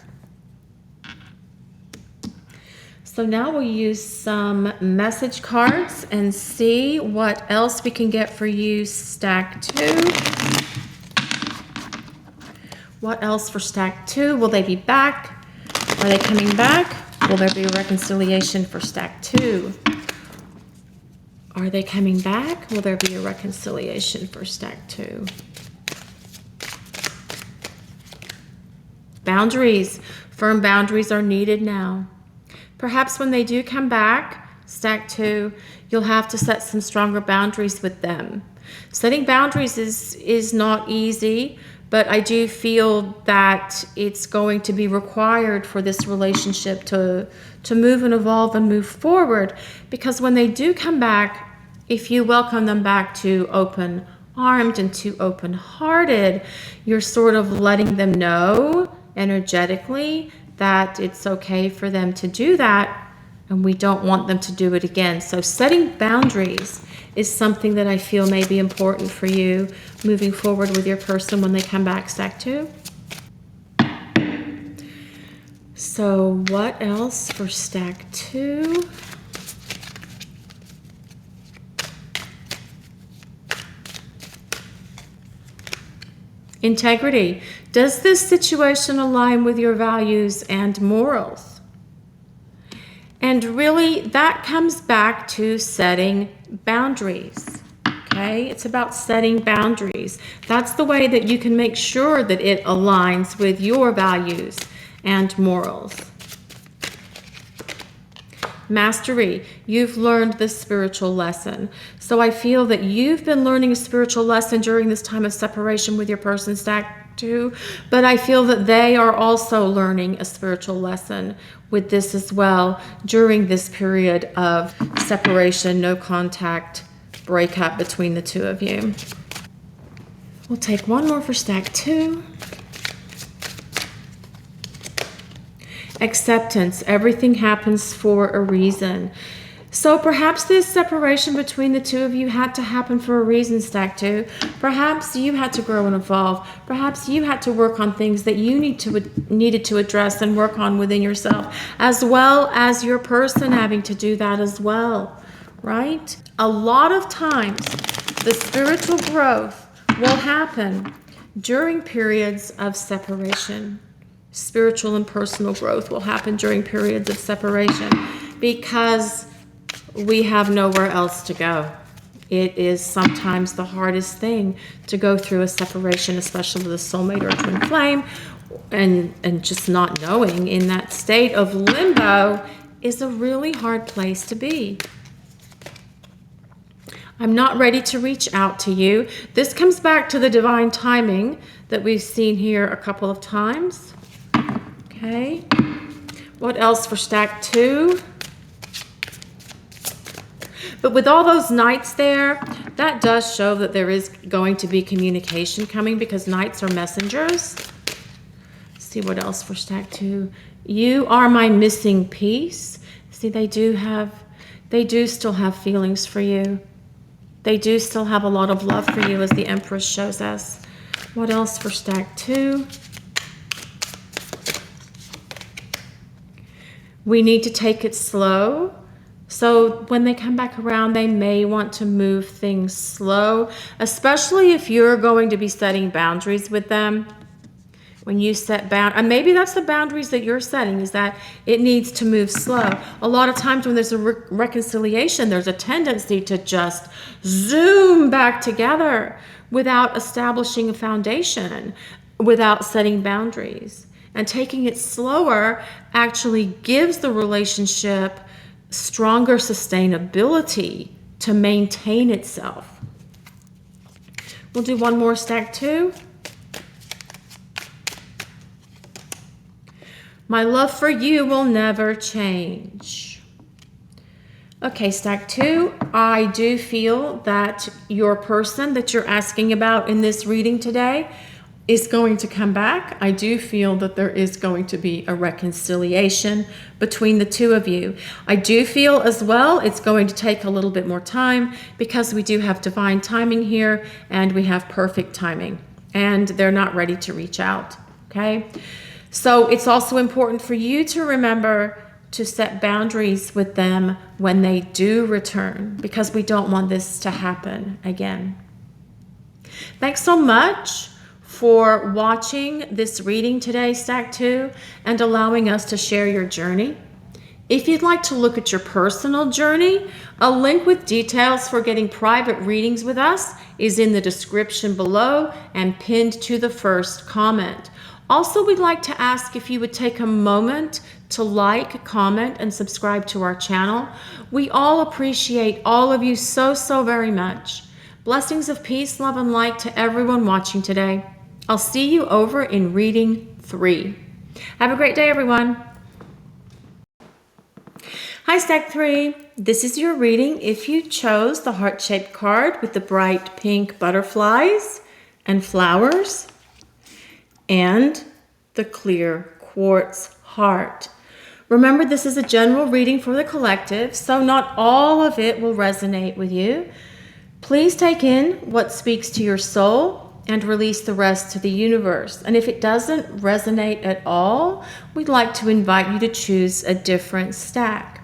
So now we'll use some message cards and see what else we can get for you, stack 2. What else for stack 2? Will they be back? Are they coming back? Will there be a reconciliation for stack 2? Are they coming back? Will there be a reconciliation for stack 2? Boundaries. Firm boundaries are needed now. Perhaps when they do come back, stack 2, you'll have to set some stronger boundaries with them. Setting boundaries is not easy, but I do feel that it's going to be required for this relationship to move and evolve and move forward. Because when they do come back, if you welcome them back to open-armed and to open-hearted, you're sort of letting them know energetically that it's okay for them to do that, and we don't want them to do it again. So setting boundaries is something that I feel may be important for you moving forward with your person when they come back, stack 2. So what else for stack 2? Integrity. Does this situation align with your values and morals? And really, that comes back to setting boundaries. Okay? It's about setting boundaries. That's the way that you can make sure that it aligns with your values and morals. Mastery. You've learned this spiritual lesson. So I feel that you've been learning a spiritual lesson during this time of separation with your person, stack 2, but I feel that they are also learning a spiritual lesson with this as well during this period of separation, no contact, breakup between the two of you. We'll take one more for stack 2. Acceptance. Everything happens for a reason. So perhaps this separation between the two of you had to happen for a reason, stack 2. Perhaps you had to grow and evolve. Perhaps you had to work on things that you needed to address and work on within yourself, as well as your person having to do that as well, right? A lot of times, the spiritual growth will happen during periods of separation. Spiritual and personal growth will happen during periods of separation because we have nowhere else to go. It is sometimes the hardest thing to go through a separation, especially with a soulmate or a twin flame, and just not knowing, in that state of limbo, is a really hard place to be. I'm not ready to reach out to you. This comes back to the divine timing that we've seen here a couple of times. Okay. What else for stack 2? But with all those knights there, that does show that there is going to be communication coming, because knights are messengers. Let's see what else for stack 2. You are my missing piece. See, they do still have feelings for you. They do still have a lot of love for you, as the Empress shows us. What else for stack 2? We need to take it slow. So when they come back around, they may want to move things slow, especially if you're going to be setting boundaries with them. When you set and maybe that's the boundaries that you're setting, is that it needs to move slow. A lot of times when there's a reconciliation, there's a tendency to just zoom back together without establishing a foundation, without setting boundaries. And taking it slower actually gives the relationship stronger sustainability to maintain itself. We'll do one more stack 2. My love for you will never change. Okay, stack 2. I do feel that your person that you're asking about in this reading today is going to come back. I do feel that there is going to be a reconciliation between the two of you. I do feel as well it's going to take a little bit more time, because we do have divine timing here and we have perfect timing, and they're not ready to reach out. Okay. So it's also important for you to remember to set boundaries with them when they do return, because we don't want this to happen again. Thanks so much for watching this reading today, stack 2, and allowing us to share your journey. If you'd like to look at your personal journey, a link with details for getting private readings with us is in the description below and pinned to the first comment. Also, we'd like to ask if you would take a moment to like, comment, and subscribe to our channel. We all appreciate all of you so very much. Blessings of peace, love, and light to everyone watching today. I'll see you over in reading 3. Have a great day, everyone. Hi, stack 3. This is your reading if you chose the heart-shaped card with the bright pink butterflies and flowers, and the clear quartz heart. Remember, this is a general reading for the collective, so not all of it will resonate with you. Please take in what speaks to your soul and release the rest to the universe. And if it doesn't resonate at all, we'd like to invite you to choose a different stack.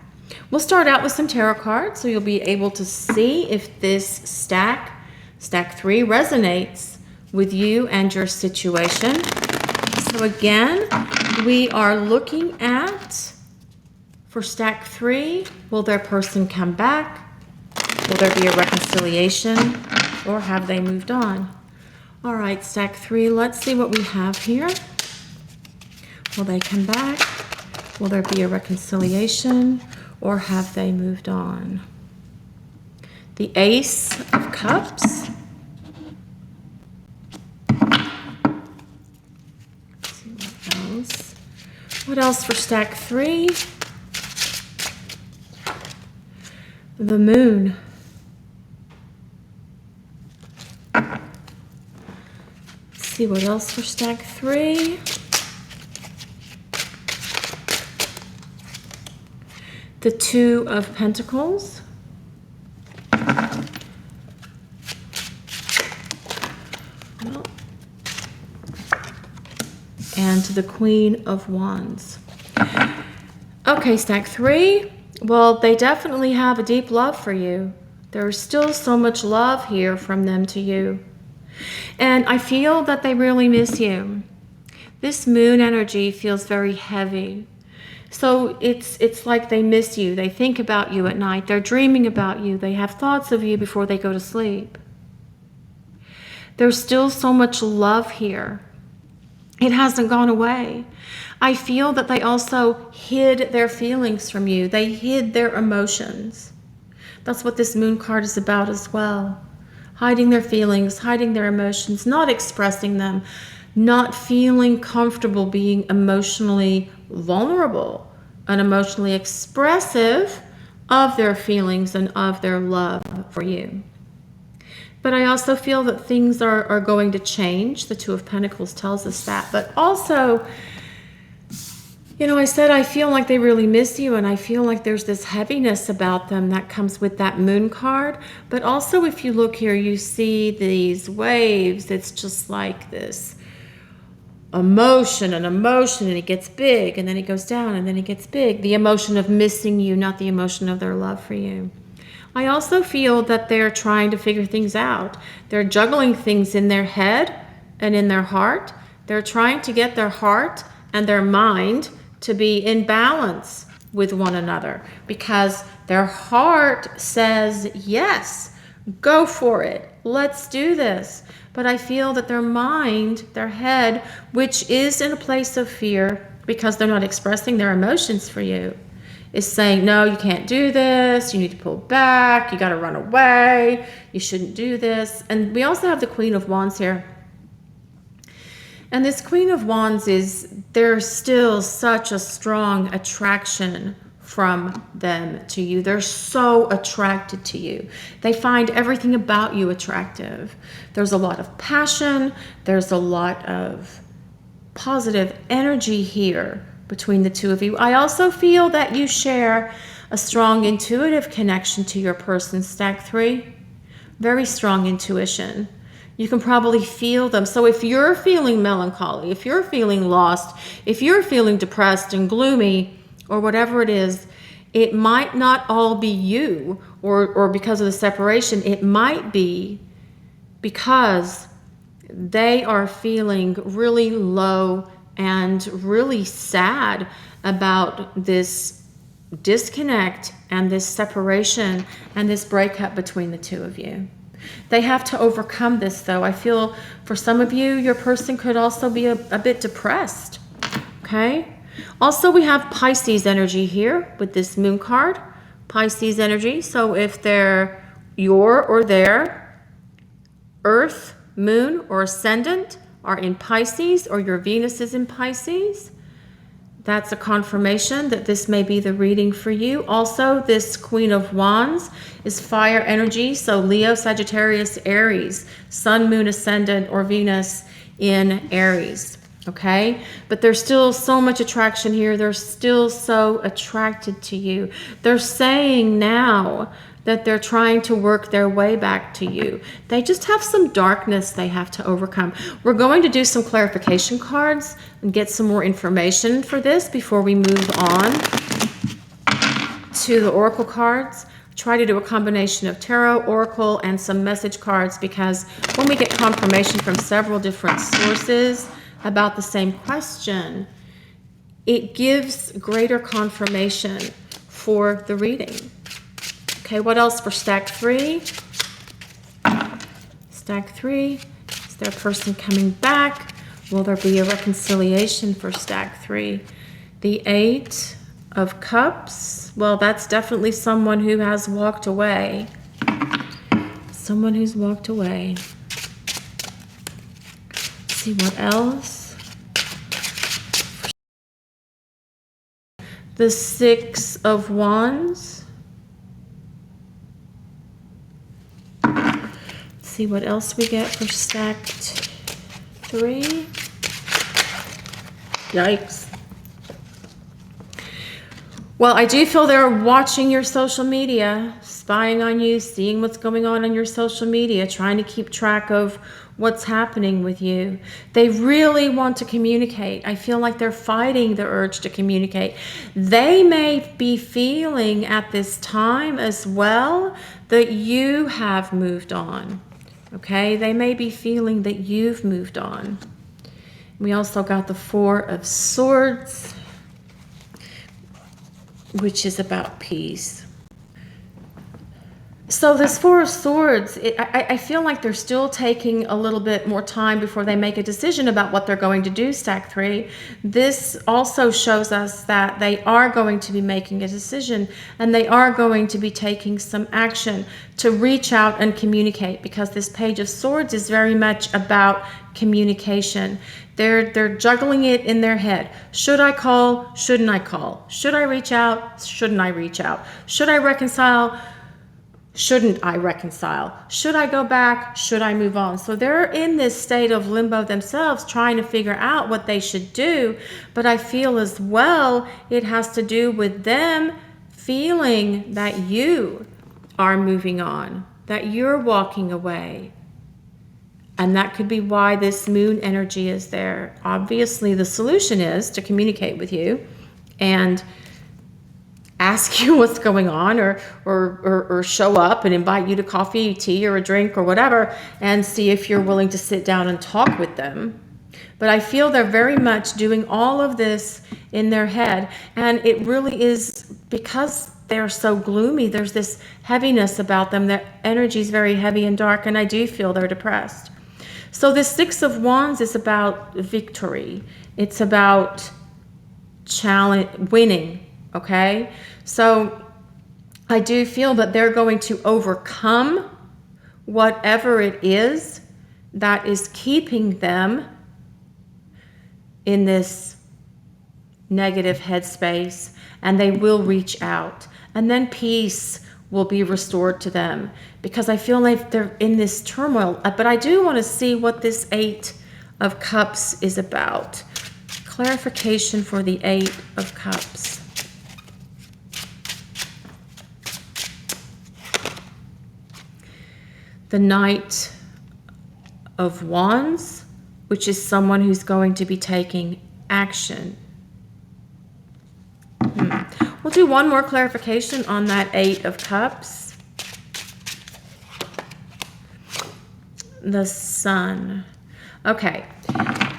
We'll start out with some tarot cards, so you'll be able to see if this stack 3, resonates with you and your situation. So again, we are looking at, for stack 3, will their person come back? Will there be a reconciliation, or have they moved on? All right, stack 3, let's see what we have here. Will they come back? Will there be a reconciliation, or have they moved on? The Ace of Cups. What else for stack 3? The Moon. Let's see what else for stack 3. The Two of Pentacles. And the Queen of Wands. Okay, stack 3. Well, they definitely have a deep love for you. There's still so much love here from them to you. And I feel that they really miss you. This moon energy feels very heavy. So it's like they miss you. They think about you at night. They're dreaming about you. They have thoughts of you before they go to sleep. There's still so much love here. It hasn't gone away. I feel that they also hid their feelings from you. They hid their emotions. That's what this moon card is about as well. Hiding their feelings, hiding their emotions, not expressing them, not feeling comfortable being emotionally vulnerable and emotionally expressive of their feelings and of their love for you. But I also feel that things are going to change. The Two of Pentacles tells us that. But also, you know, I said I feel like they really miss you, and I feel like there's this heaviness about them that comes with that moon card. But also, if you look here, you see these waves. It's just like this emotion, and it gets big, and then it goes down, and then it gets big. The emotion of missing you, not the emotion of their love for you. I also feel that they're trying to figure things out. They're juggling things in their head and in their heart. They're trying to get their heart and their mind to be in balance with one another, because their heart says, yes, go for it. Let's do this. But I feel that their mind, their head, which is in a place of fear because they're not expressing their emotions for you, is saying, no, you can't do this. You need to pull back. You got to run away. You shouldn't do this. And we also have the Queen of Wands here. And this Queen of Wands there's still such a strong attraction from them to you. They're so attracted to you. They find everything about you attractive. There's a lot of passion. There's a lot of positive energy here between the two of you. I also feel that you share a strong intuitive connection to your person, Stack 3. Very strong intuition. You can probably feel them. So if you're feeling melancholy, if you're feeling lost, if you're feeling depressed and gloomy, or whatever it is, it might not all be you or because of the separation. It might be because they are feeling really low and really sad about this disconnect and this separation and this breakup between the two of you. They have to overcome this, though. I feel for some of you, your person could also be a bit depressed, okay? Also, we have Pisces energy here with this moon card, Pisces energy. So if they're your or their Earth, moon, or ascendant are in Pisces, or your Venus is in Pisces, that's a confirmation that this may be the reading for you. Also, this Queen of Wands is fire energy. So Leo, Sagittarius, Aries, Sun, Moon, Ascendant, or Venus in Aries. Okay? But there's still so much attraction here. They're still so attracted to you. They're saying now that they're trying to work their way back to you. They just have some darkness they have to overcome. We're going to do some clarification cards and get some more information for this before we move on to the oracle cards. Try to do a combination of tarot, oracle, and some message cards, because when we get confirmation from several different sources about the same question, it gives greater confirmation for the reading. Okay, what else for Stack 3? Stack 3, is their person coming back? Will there be a reconciliation for Stack 3? The 8 of Cups. Well, that's definitely someone who has walked away. Someone who's walked away. Let's see what else. The 6 of Wands. See what else we get for stacked 3. Yikes. Well, I do feel they're watching your social media, spying on you, seeing what's going on your social media, trying to keep track of what's happening with you. They really want to communicate. I feel like they're fighting the urge to communicate. They may be feeling at this time as well that you have moved on. Okay, they may be feeling that you've moved on. We also got the 4 of Swords, which is about peace. So this Four of Swords, I feel like they're still taking a little bit more time before they make a decision about what they're going to do, stack 3. This also shows us that they are going to be making a decision, and they are going to be taking some action to reach out and communicate, because this Page of Swords is very much about communication. They're juggling it in their head. Should I call? Shouldn't I call? Should I reach out? Shouldn't I reach out? Should I reconcile? Shouldn't I reconcile? Should I go back? Should I move on? So they're in this state of limbo themselves, trying to figure out what they should do. But I feel as well it has to do with them feeling that you are moving on, that you're walking away. And that could be why this moon energy is there. Obviously, the solution is to communicate with you and ask you what's going on, or show up and invite you to coffee, tea, or a drink or whatever, and see if you're willing to sit down and talk with them. But I feel they're very much doing all of this in their head, and it really is because they're so gloomy. There's this heaviness about them. Their energy is very heavy and dark, and I do feel they're depressed. So this Six of Wands is about victory. It's about winning. Okay, so I do feel that they're going to overcome whatever it is that is keeping them in this negative headspace, and they will reach out, and then peace will be restored to them, because I feel like they're in this turmoil. But I do want to see what this Eight of Cups is about. Clarification for the Eight of Cups. The Knight of Wands, which is someone who's going to be taking action. We'll do one more clarification on that Eight of Cups. The Sun. Okay,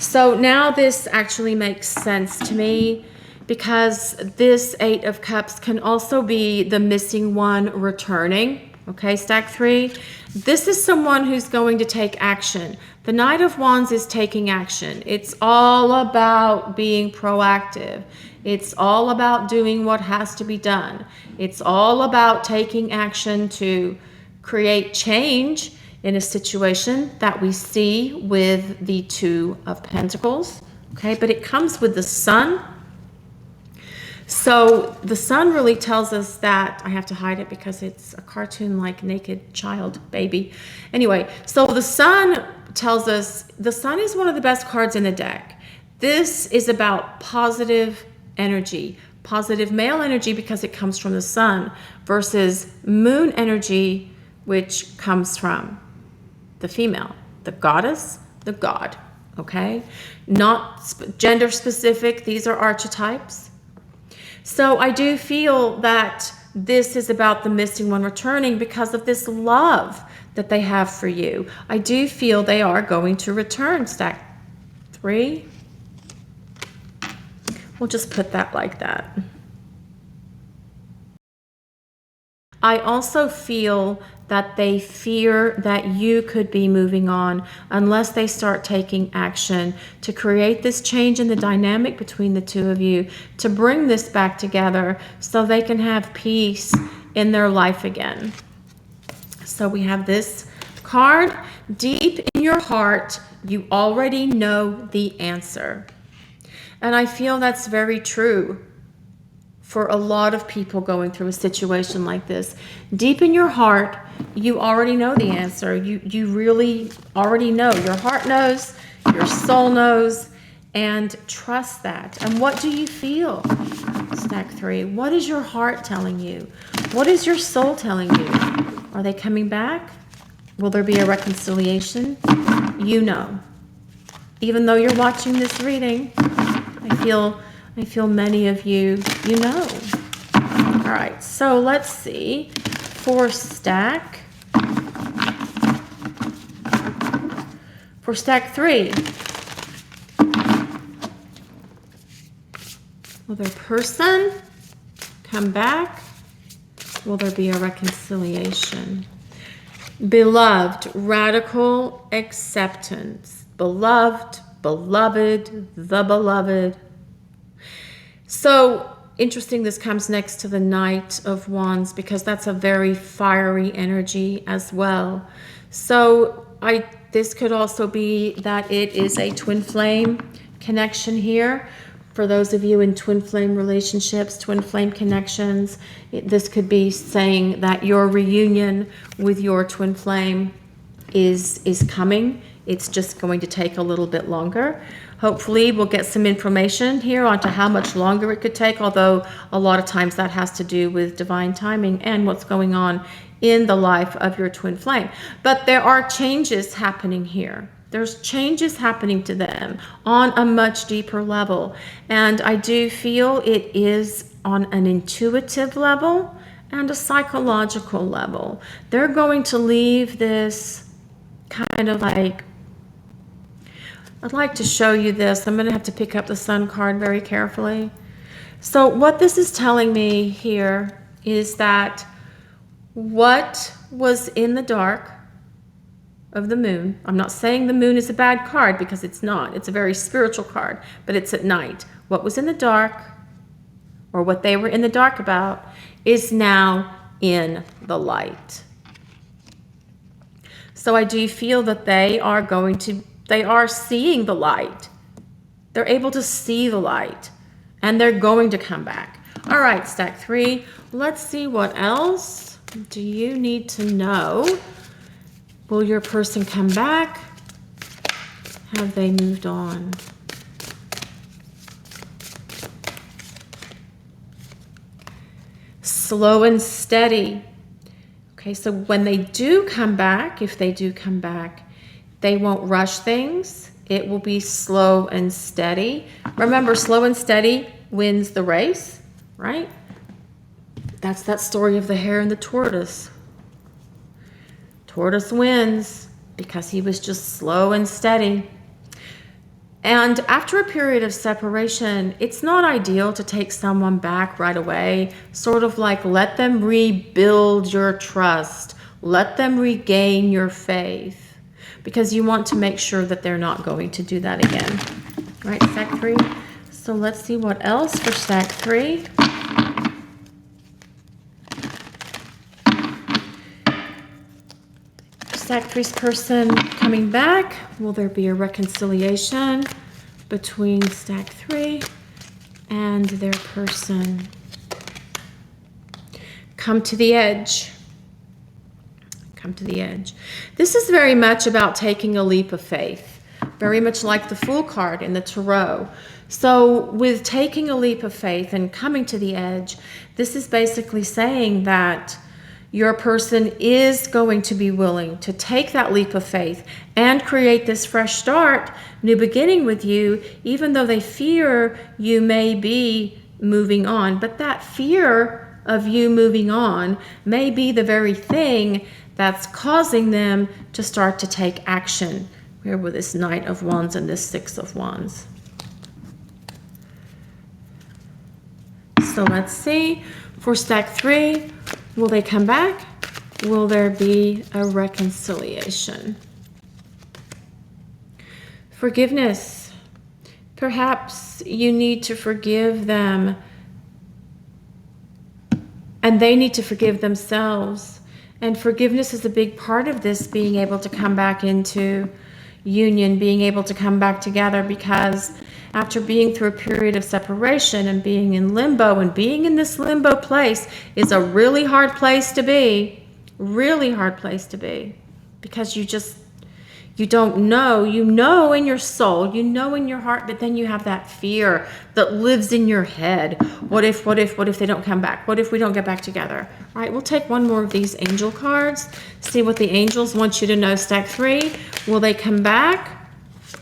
so now this actually makes sense to me, because this Eight of Cups can also be the missing one returning. Okay, stack 3. This is someone who's going to take action. The Knight of Wands is taking action. It's all about being proactive. It's all about doing what has to be done. It's all about taking action to create change in a situation that we see with the Two of Pentacles. Okay, but it comes with the Sun. So the Sun really tells us that, I have to hide it because it's a cartoon like naked child baby. Anyway, so the Sun tells us, the Sun is one of the best cards in the deck. This is about positive energy, positive male energy, because it comes from the Sun, versus moon energy, which comes from the female, the goddess, the god. Okay, not gender specific. These are archetypes. So I do feel that this is about the missing one returning because of this love that they have for you. I do feel they are going to return, stack 3. We'll just put that like that. I also feel that they fear that you could be moving on unless they start taking action to create this change in the dynamic between the two of you, to bring this back together so they can have peace in their life again. So we have this card. Deep in your heart, you already know the answer. And I feel that's very true for a lot of people going through a situation like this. Deep in your heart, you already know the answer. You really already know. Your heart knows, your soul knows, and trust that. And what do you feel, stack 3? What is your heart telling you? What is your soul telling you? Are they coming back? Will there be a reconciliation? You know. Even though you're watching this reading, I feel many of you know. All right, so let's see. For stack 3. Will their person come back? will there be a reconciliation? Beloved, radical acceptance. Beloved, beloved, the beloved. So interesting, this comes next to the Knight of Wands because that's a very fiery energy as well. So this could also be that it is a twin flame connection here. For those of you in twin flame relationships, twin flame connections, this could be saying that your reunion with your twin flame is coming. It's just going to take a little bit longer. Hopefully we'll get some information here onto how much longer it could take, although a lot of times that has to do with divine timing and what's going on in the life of your twin flame. But there are changes happening here. There's changes happening to them on a much deeper level. And I do feel it is on an intuitive level and a psychological level. They're going to leave this kind of like, I'd like to show you this. I'm going to have to pick up the Sun card very carefully. So what this is telling me here is that what was in the dark of the moon, I'm not saying the moon is a bad card because it's not. It's a very spiritual card, but it's at night. What was in the dark, or what they were in the dark about, is now in the light. So I do feel that they are seeing the light. They're able to see the light, and they're going to come back. All right, stack 3. Let's see what else do you need to know. Will your person come back? Have they moved on? Slow and steady. Okay, so when they do come back, if they do come back, they won't rush things. It will be slow and steady. Remember, slow and steady wins the race, right? That's that story of the hare and the tortoise. Tortoise wins because he was just slow and steady. And after a period of separation, it's not ideal to take someone back right away. Sort of like let them rebuild your trust. Let them regain your faith. Because you want to make sure that they're not going to do that again. Right, stack 3? So let's see what else for stack 3. Stack 3's person coming back. Will there be a reconciliation between stack 3 and their person? Come to the edge. Come to the edge. This is very much about taking a leap of faith, very much like the Fool card in the Tarot. So with taking a leap of faith and coming to the edge, this is basically saying that your person is going to be willing to take that leap of faith and create this fresh start, new beginning with you, even though they fear you may be moving on. But that fear of you moving on may be the very thing that's causing them to start to take action. Here with this Knight of Wands and this Six of Wands. So let's see. For stack 3, will they come back? Will there be a reconciliation? Forgiveness. Perhaps you need to forgive them, and they need to forgive themselves. And forgiveness is a big part of this, being able to come back into union, being able to come back together, because after being through a period of separation and being in limbo, and being in this limbo place is a really hard place to be, really hard place to be, because you don't know, you know in your soul, you know in your heart, but then you have that fear that lives in your head. What if they don't come back? What if we don't get back together? All right, we'll take one more of these angel cards, see what the angels want you to know. Stack 3, will they come back?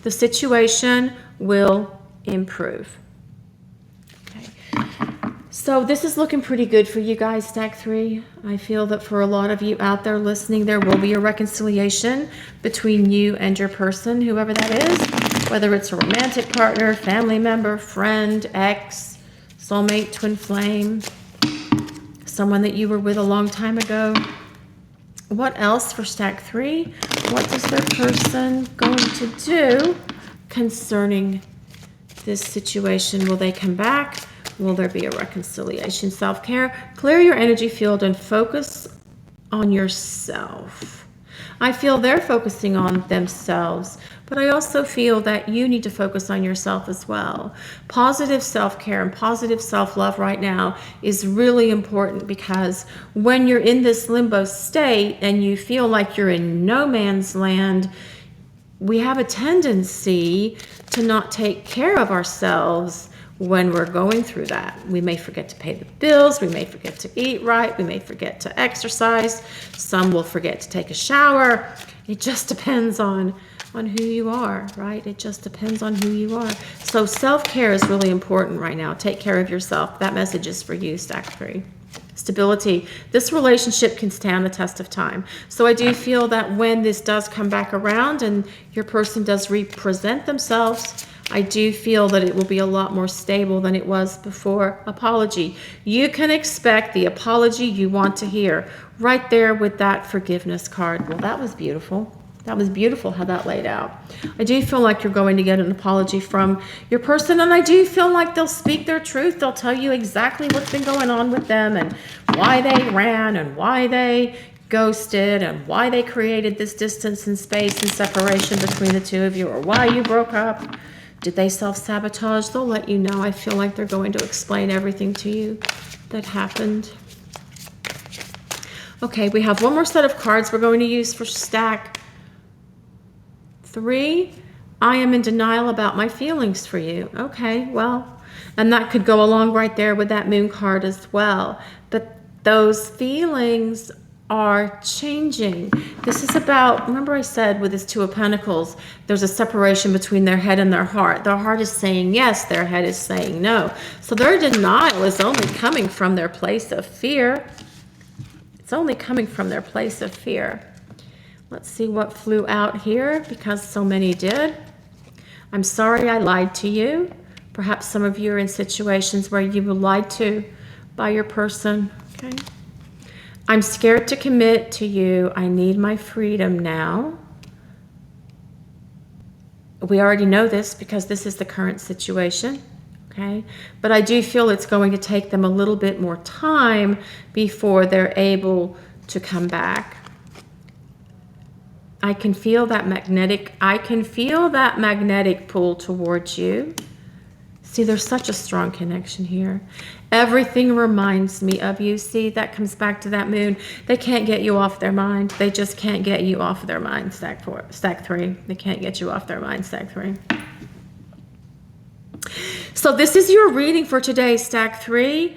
The situation will improve. Okay. So this is looking pretty good for you guys, stack 3. I feel that for a lot of you out there listening, there will be a reconciliation between you and your person, whoever that is, whether it's a romantic partner, family member, friend, ex, soulmate, twin flame. someone that you were with a long time ago. What else for stack 3? What is their person going to do concerning this situation? Will they come back? Will there be a reconciliation? Self-care. Clear your energy field and focus on yourself. I feel they're focusing on themselves, but I also feel that you need to focus on yourself as well. Positive self-care and positive self-love right now is really important, because when you're in this limbo state and you feel like you're in no man's land, we have a tendency to not take care of ourselves when we're going through that. We may forget to pay the bills, we may forget to eat right, we may forget to exercise, some will forget to take a shower. It just depends on who you are, right? It just depends on who you are. So self-care is really important right now. Take care of yourself. That message is for you, stack 3. Stability. This relationship can stand the test of time. So I do feel that when this does come back around and your person does represent themselves, I do feel that it will be a lot more stable than it was before. Apology. You can expect the apology you want to hear right there with that forgiveness card. Well, that was beautiful. That was beautiful how that laid out. I do feel like you're going to get an apology from your person, and I do feel like they'll speak their truth. They'll tell you exactly what's been going on with them and why they ran and why they ghosted and why they created this distance and space and separation between the two of you, or why you broke up. Did they self-sabotage? They'll let you know. I feel like they're going to explain everything to you that happened. Okay, we have one more set of cards we're going to use for stack 3. I am in denial about my feelings for you. Okay, well, and that could go along right there with that moon card as well. But those feelings are changing. This is about, remember I said with this 2 of Pentacles, there's a separation between their head and their heart. Their heart is saying yes, their head is saying no. So their denial is only coming from their place of fear. It's only coming from their place of fear. Let's see what flew out here, because so many did. I'm sorry I lied to you. Perhaps some of you are in situations where you were lied to by your person. Okay. I'm scared to commit to you. I need my freedom now. We already know this because this is the current situation. Okay. But I do feel it's going to take them a little bit more time before they're able to come back. I can feel that magnetic pull towards you. See, there's such a strong connection here. Everything reminds me of you. See, that comes back to that moon. They can't get you off their mind. They just can't get you off their mind, stack 3. They can't get you off their mind, stack 3. So this is your reading for today, stack 3.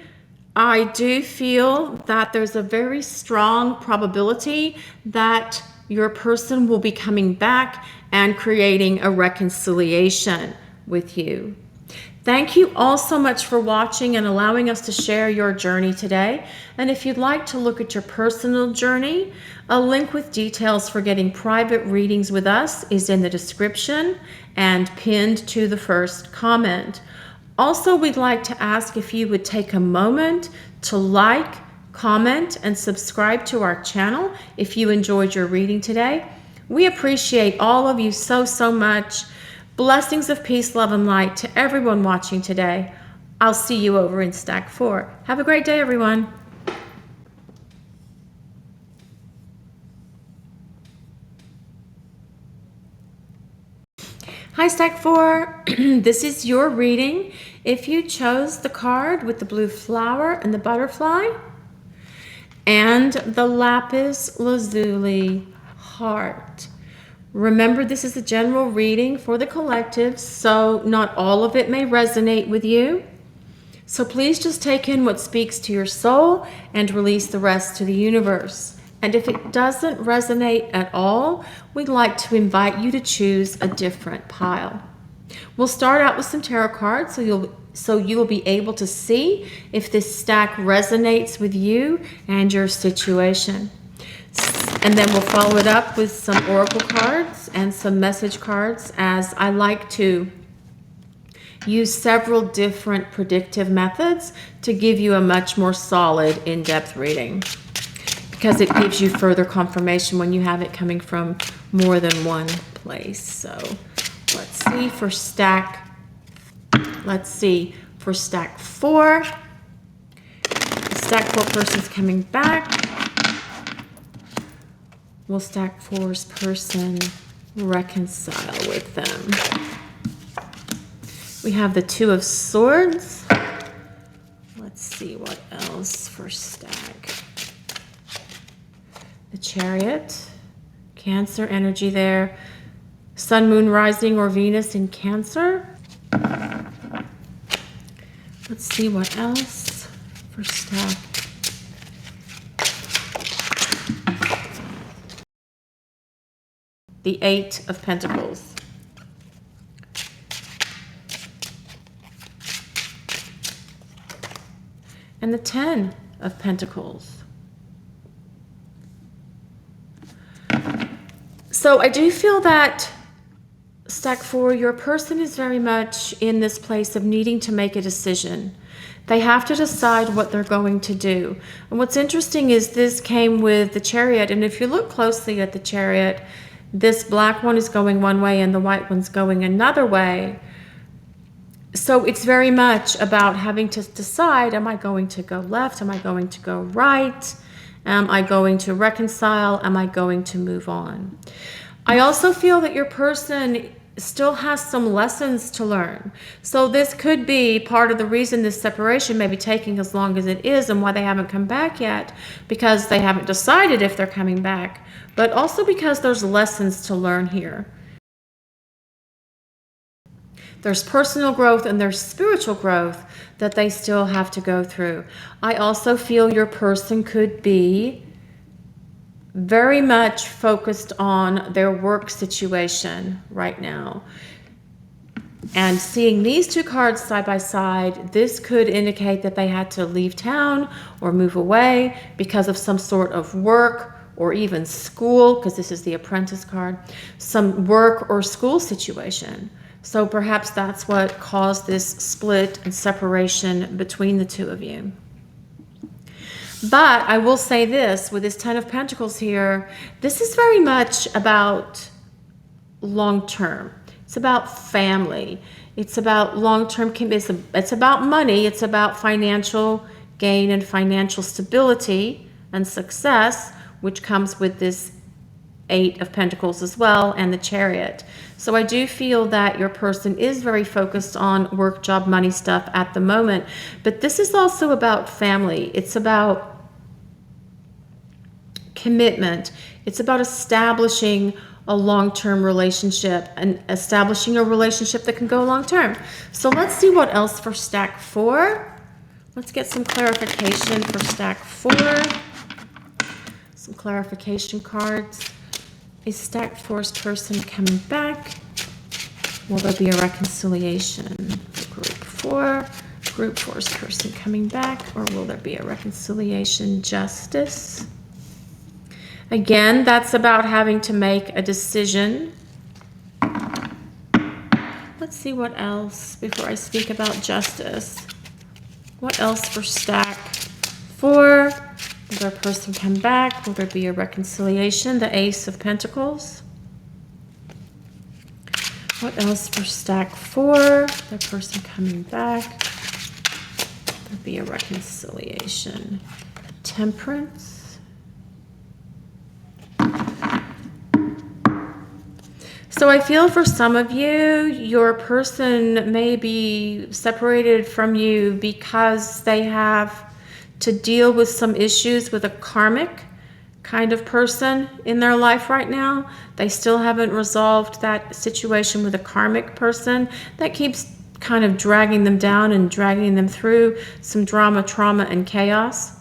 I do feel that there's a very strong probability that your person will be coming back and creating a reconciliation with you. Thank you all so much for watching and allowing us to share your journey today. And if you'd like to look at your personal journey, a link with details for getting private readings with us is in the description and pinned to the first comment. Also, we'd like to ask if you would take a moment to like, comment, and subscribe to our channel if you enjoyed your reading today. We appreciate all of you so, so much. Blessings of peace, love, and light to everyone watching today. I'll see you over in stack 4. Have a great day, everyone. Hi, stack 4. This is your reading. If you chose the card with the blue flower and the butterfly and the Lapis Lazuli heart, remember, this is a general reading for the collective, so not all of it may resonate with you. So please just take in what speaks to your soul and release the rest to the universe. And if it doesn't resonate at all, we'd like to invite you to choose a different pile. We'll start out with some tarot cards so you will be able to see if this stack resonates with you and your situation. And then we'll follow it up with some oracle cards and some message cards, as I like to use several different predictive methods to give you a much more solid, in-depth reading, because it gives you further confirmation when you have it coming from more than one place. So let's see for stack 4. The stack 4 person's coming back. Will stack 4's person reconcile with them? We have the 2 of Swords. Let's see what else for stack. The Chariot, Cancer energy there. Sun, Moon, Rising, or Venus in Cancer. Let's see what else for stack. The 8 of Pentacles. And the 10 of Pentacles. So I do feel that stack 4, your person is very much in this place of needing to make a decision. They have to decide what they're going to do. And what's interesting is this came with the Chariot. And if you look closely at the Chariot, this black one is going one way and the white one's going another way. So it's very much about having to decide, am I going to go left? Am I going to go right? Am I going to reconcile? Am I going to move on? I also feel that your person still has some lessons to learn. So this could be part of the reason this separation may be taking as long as it is and why they haven't come back yet, because they haven't decided if they're coming back, but also because there's lessons to learn here. There's personal growth and there's spiritual growth that they still have to go through. I also feel your person could be very much focused on their work situation right now. And seeing these 2 cards side by side, this could indicate that they had to leave town or move away because of some sort of work or even school, because this is the Apprentice card, some work or school situation. So perhaps that's what caused this split and separation between the 2 of you. But I will say this, with this 10 of Pentacles here, this is very much about long-term. It's about family. It's about long-term, it's about money. It's about financial gain and financial stability and success, which comes with this 8 of Pentacles as well, and the Chariot. So I do feel that your person is very focused on work, job, money stuff at the moment. But this is also about family. It's about commitment. It's about establishing a long-term relationship and establishing a relationship that can go long-term. So let's see what else for stack 4. Let's get some clarification for stack 4. Some clarification cards. Is stack 4's person coming back? Will there be a reconciliation for group 4? Group 4's person coming back, or will there be a reconciliation? Justice. Again, that's about having to make a decision. Let's see what else before I speak about justice. What else for stack 4? Will their person come back? Will there be a reconciliation? The Ace of Pentacles. What else for stack 4? Their person coming back. There'll be a reconciliation. Temperance. So I feel for some of you, your person may be separated from you because they have to deal with some issues with a karmic kind of person in their life right now. They still haven't resolved that situation with a karmic person that keeps kind of dragging them down and dragging them through some drama, trauma, and chaos.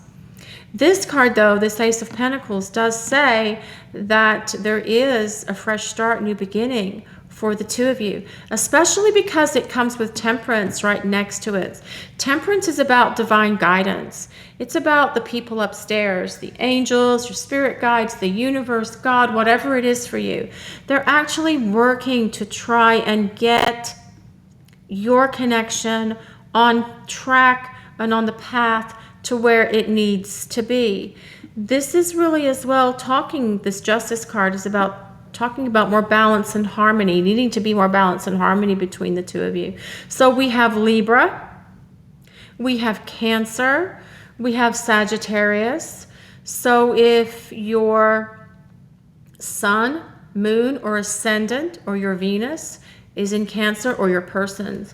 This card, though, this Ace of Pentacles, does say that there is a fresh start, new beginning for the 2 of you, especially because it comes with Temperance right next to it. Temperance is about divine guidance. It's about the people upstairs, the angels, your spirit guides, the universe, God, whatever it is for you. They're actually working to try and get your connection on track and on the path to where it needs to be. This is really as well this Justice card is about talking about more balance and harmony, needing to be more balance and harmony between the two of you. So we have Libra, we have Cancer, we have Sagittarius. So if your sun, moon, or ascendant, or your Venus is in Cancer, or your person's,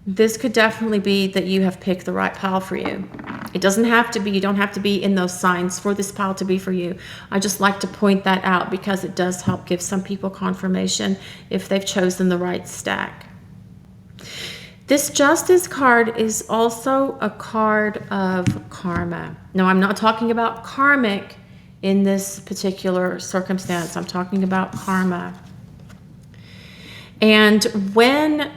this could definitely be that you have picked the right pile for you. It doesn't have to be, you don't have to be in those signs for this pile to be for you. I just like to point that out because it does help give some people confirmation if they've chosen the right stack. This Justice card is also a card of karma. Now, I'm not talking about karmic in this particular circumstance. I'm talking about karma. And when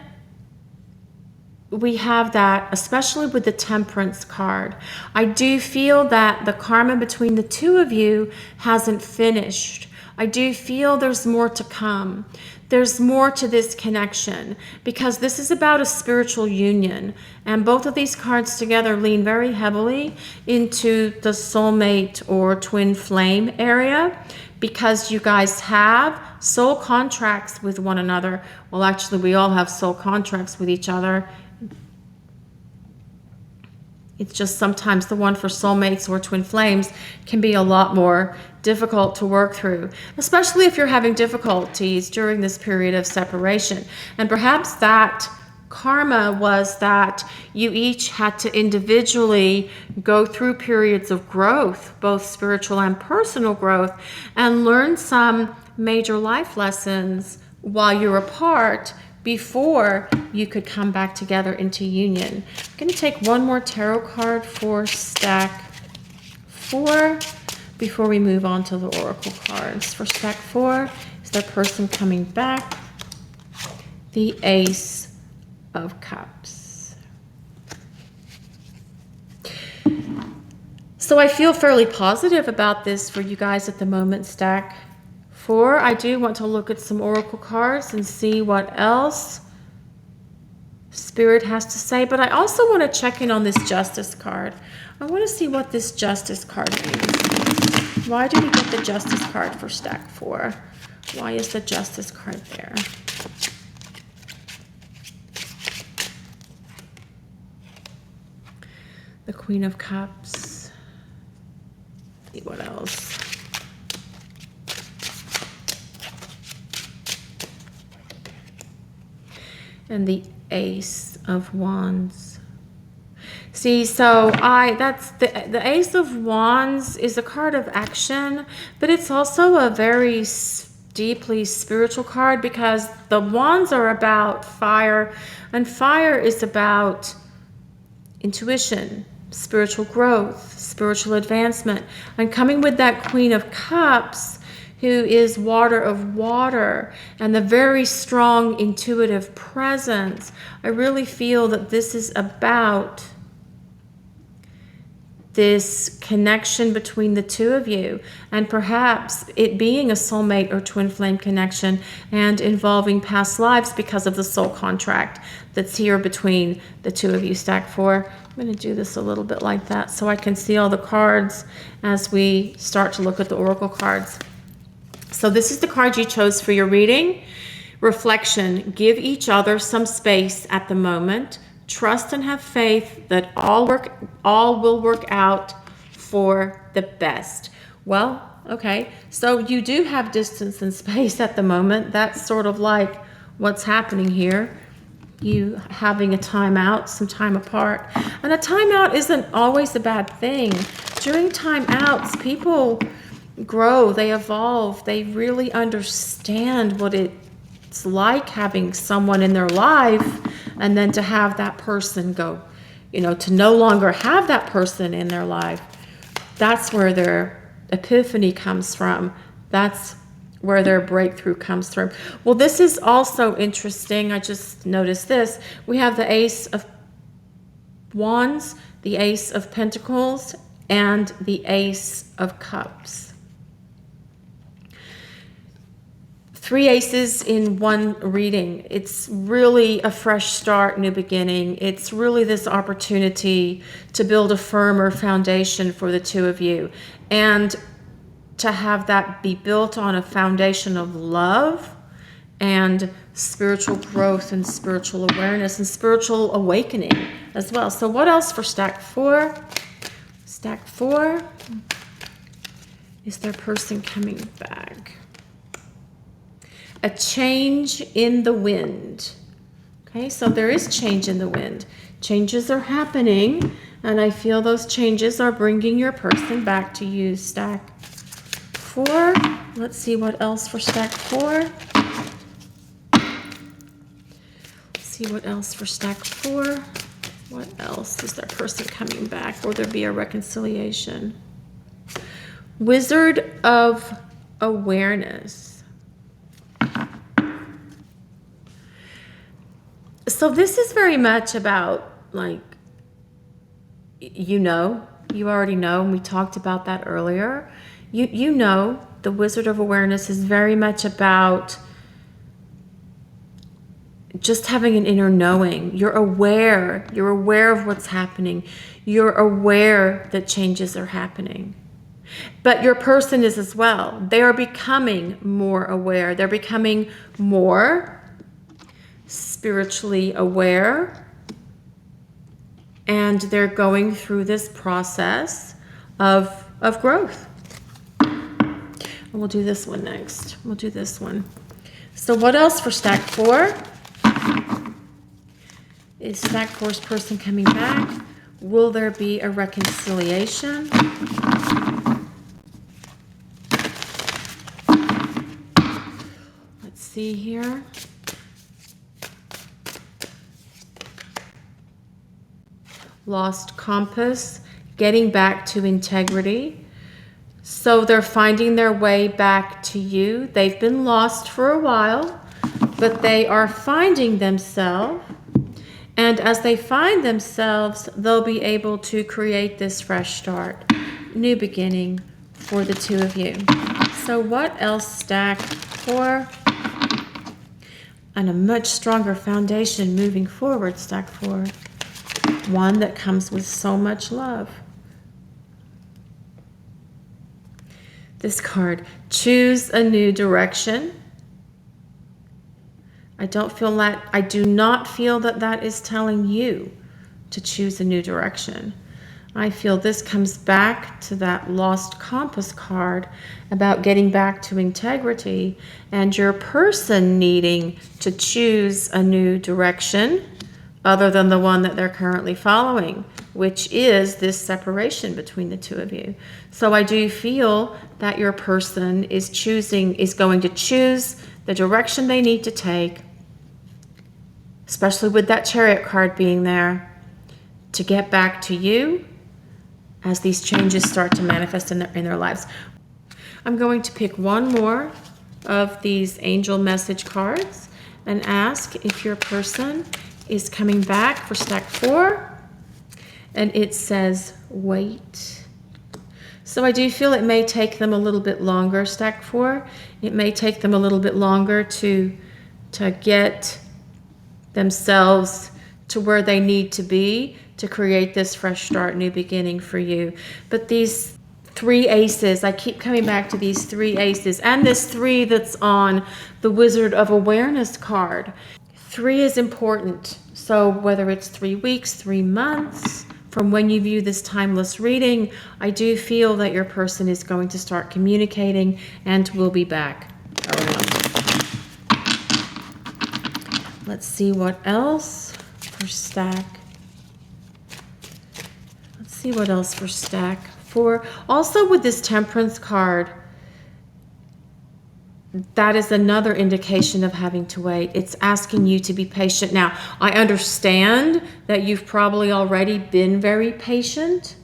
we have that, especially with the Temperance card, I do feel that the karma between the two of you hasn't finished. I do feel there's more to come. There's more to this connection because this is about a spiritual union. And both of these cards together lean very heavily into the soulmate or twin flame area because you guys have soul contracts with one another. Well, actually, we all have soul contracts with each other. It's just sometimes the one for soulmates or twin flames can be a lot more difficult to work through, especially if you're having difficulties during this period of separation. And perhaps that karma was that you each had to individually go through periods of growth, both spiritual and personal growth, and learn some major life lessons while you're apart before you could come back together into union. I'm going to take one more tarot card for stack 4 before we move on to the oracle cards. For stack 4, is the person coming back? The Ace of Cups. So I feel fairly positive about this for you guys at the moment, stack 4. I do want to look at some oracle cards and see what else Spirit has to say, but I also want to check in on this Justice card. I want to see what this Justice card means. Why did we get the Justice card for stack 4? Why is the Justice card there? The Queen of Cups. Let's see what else. And the Ace of Wands. See, so that's the Ace of Wands is a card of action, but it's also a very deeply spiritual card because the wands are about fire, and fire is about intuition, spiritual growth, spiritual advancement. And coming with that Queen of Cups, who is water of water, and the very strong intuitive presence, I really feel that this is about this connection between the two of you, and perhaps it being a soulmate or twin flame connection and involving past lives because of the soul contract that's here between the two of you. Stack 4. I'm going to do this a little bit like that so I can see all the cards as we start to look at the oracle cards. So this is the card you chose for your reading. Reflection. Give each other some space at the moment. Trust and have faith that all will work out for the best. Well, okay, so you do have distance and space at the moment. That's sort of like what's happening here. You having a timeout, some time apart. And a timeout isn't always a bad thing. During timeouts, people grow, they evolve, they really understand what it's like having someone in their life, and then to have that person go, to no longer have that person in their life. That's where their epiphany comes from. That's where their breakthrough comes from. Well, this is also interesting. I just noticed this. We have the Ace of Wands, the Ace of Pentacles, and the Ace of Cups. Three aces in one reading. It's really a fresh start, new beginning. It's really this opportunity to build a firmer foundation for the two of you. And to have that be built on a foundation of love and spiritual growth and spiritual awareness and spiritual awakening as well. So what else for stack 4? Stack 4, is their person coming back? A change in the wind. Okay, so there is change in the wind. Changes are happening, and I feel those changes are bringing your person back to you. Stack 4. Let's see what else for stack 4. See what else for stack 4. What else is their person coming back? Will there be a reconciliation? Wizard of Awareness. So this is very much about, like, you already know, and we talked about that earlier. You know, the Wizard of Awareness is very much about just having an inner knowing. You're aware of what's happening. You're aware that changes are happening. But your person is as well. They are becoming more aware. They're becoming more spiritually aware. And they're going through this process of growth. And we'll do this one next. We'll do this one. So what else for stack 4? Is stack 4's person coming back? Will there be a reconciliation? Let's see here. Lost compass, getting back to integrity. So they're finding their way back to you. They've been lost for a while, but they are finding themselves. And as they find themselves, they'll be able to create this fresh start, new beginning for the two of you. So what else stack 4? And a much stronger foundation moving forward, stack 4. One that comes with so much love. This card, choose a new direction. I do not feel that that is telling you to choose a new direction. I feel this comes back to that lost compass card about getting back to integrity and your person needing to choose a new direction other than the one that they're currently following, which is this separation between the two of you. So I do feel that your person is going to choose the direction they need to take, especially with that Chariot card being there, to get back to you as these changes start to manifest in their lives. I'm going to pick one more of these angel message cards and ask if your person is coming back for stack 4. And it says, wait. So I do feel it may take them a little bit longer, stack 4. It may take them a little bit longer to get themselves to where they need to be to create this fresh start, new beginning for you. But these 3 aces, I keep coming back to these 3 aces, and this 3 that's on the Wizard of Awareness card. 3 is important. So whether it's 3 weeks, 3 months, from when you view this timeless reading, I do feel that your person is going to start communicating and will be back around. Let's see what else for stack. Let's see what else for stack 4. Also with this Temperance card, that is another indication of having to wait. It's asking you to be patient. Now, I understand that you've probably already been very patient,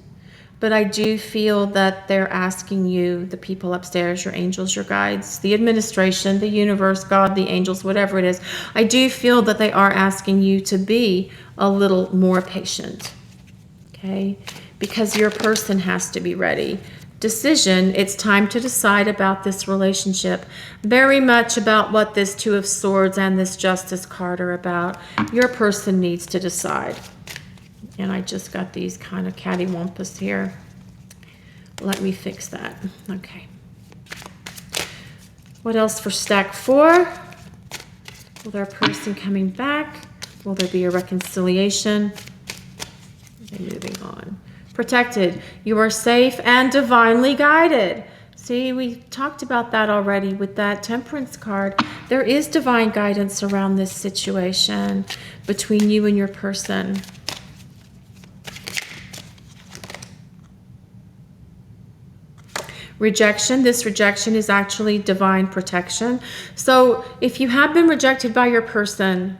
but I do feel that they're asking you, the people upstairs, your angels, your guides, the administration, the universe, God, the angels, whatever it is, I do feel that they are asking you to be a little more patient, okay? Because your person has to be ready decision. It's time to decide about this relationship. Very much about what this Two of Swords and this Justice card are about. Your person needs to decide. And I just got these kind of cattywampus here. Let me fix that. Okay. What else for stack 4? Will their person coming back? Will there be a reconciliation? Are they moving on? Protected. You are safe and divinely guided. See, we talked about that already with that Temperance card. There is divine guidance around this situation between you and your person. Rejection. This rejection is actually divine protection. So if you have been rejected by your person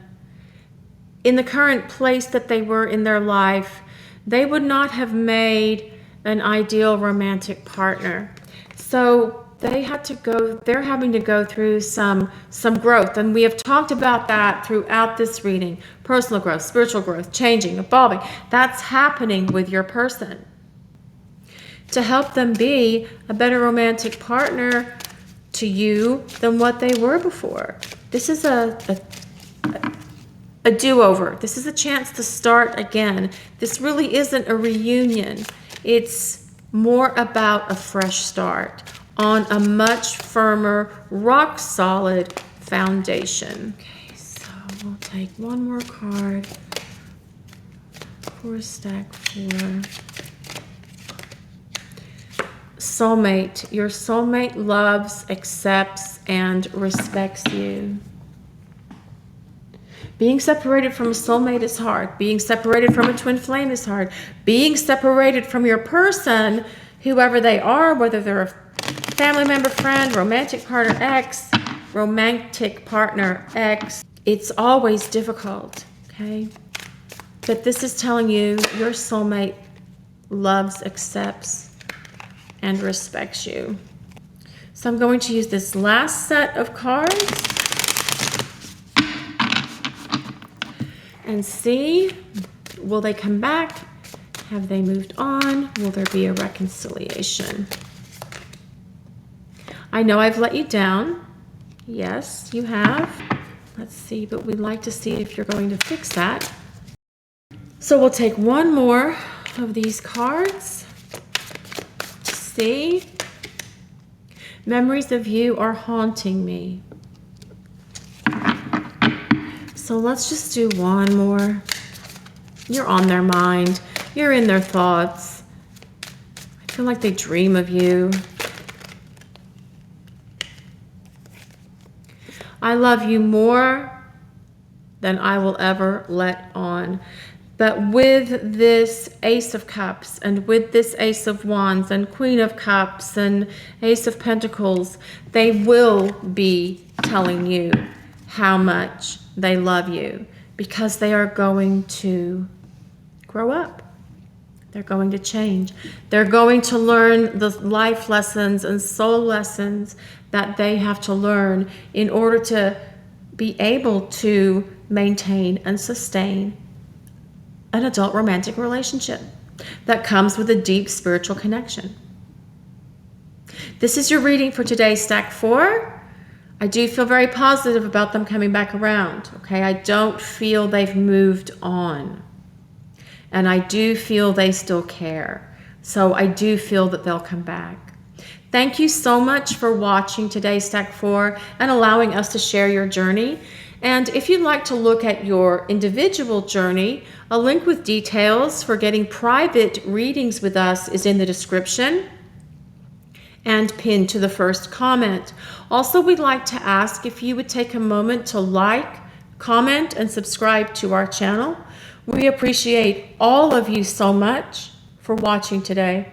in the current place that they were in their life, they would not have made an ideal romantic partner. So they're having to go through some growth. And we have talked about that throughout this reading. Personal growth, spiritual growth, changing, evolving. That's happening with your person. To help them be a better romantic partner to you than what they were before. This is a do-over. This is a chance to start again. This really isn't a reunion. It's more about a fresh start on a much firmer, rock-solid foundation. Okay, so we'll take one more card for stack 4. Soulmate. Your soulmate loves, accepts, and respects you. Being separated from a soulmate is hard. Being separated from a twin flame is hard. Being separated from your person, whoever they are, whether they're a family member, friend, romantic partner, ex, it's always difficult, okay? But this is telling you your soulmate loves, accepts, and respects you. So I'm going to use this last set of cards and see, will they come back? Have they moved on? Will there be a reconciliation? I know I've let you down. Yes, you have. Let's see, but we'd like to see if you're going to fix that. So we'll take one more of these cards. See? Memories of you are haunting me. So let's just do one more. You're on their mind. You're in their thoughts. I feel like they dream of you. I love you more than I will ever let on. But with this Ace of Cups and with this Ace of Wands and Queen of Cups and Ace of Pentacles, they will be telling you how much they love you because they are going to grow up. They're going to change. They're going to learn the life lessons and soul lessons that they have to learn in order to be able to maintain and sustain an adult romantic relationship that comes with a deep spiritual connection. This is your reading for today's stack 4. I do feel very positive about them coming back around. Okay, I don't feel they've moved on. And I do feel they still care. So I do feel that they'll come back. Thank you so much for watching today's stack 4 and allowing us to share your journey. And if you'd like to look at your individual journey, a link with details for getting private readings with us is in the description and pinned to the first comment. Also, we'd like to ask if you would take a moment to like, comment, and subscribe to our channel. We appreciate all of you so much for watching today.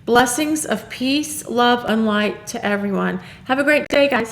Blessings of peace, love, and light to everyone. Have a great day, guys.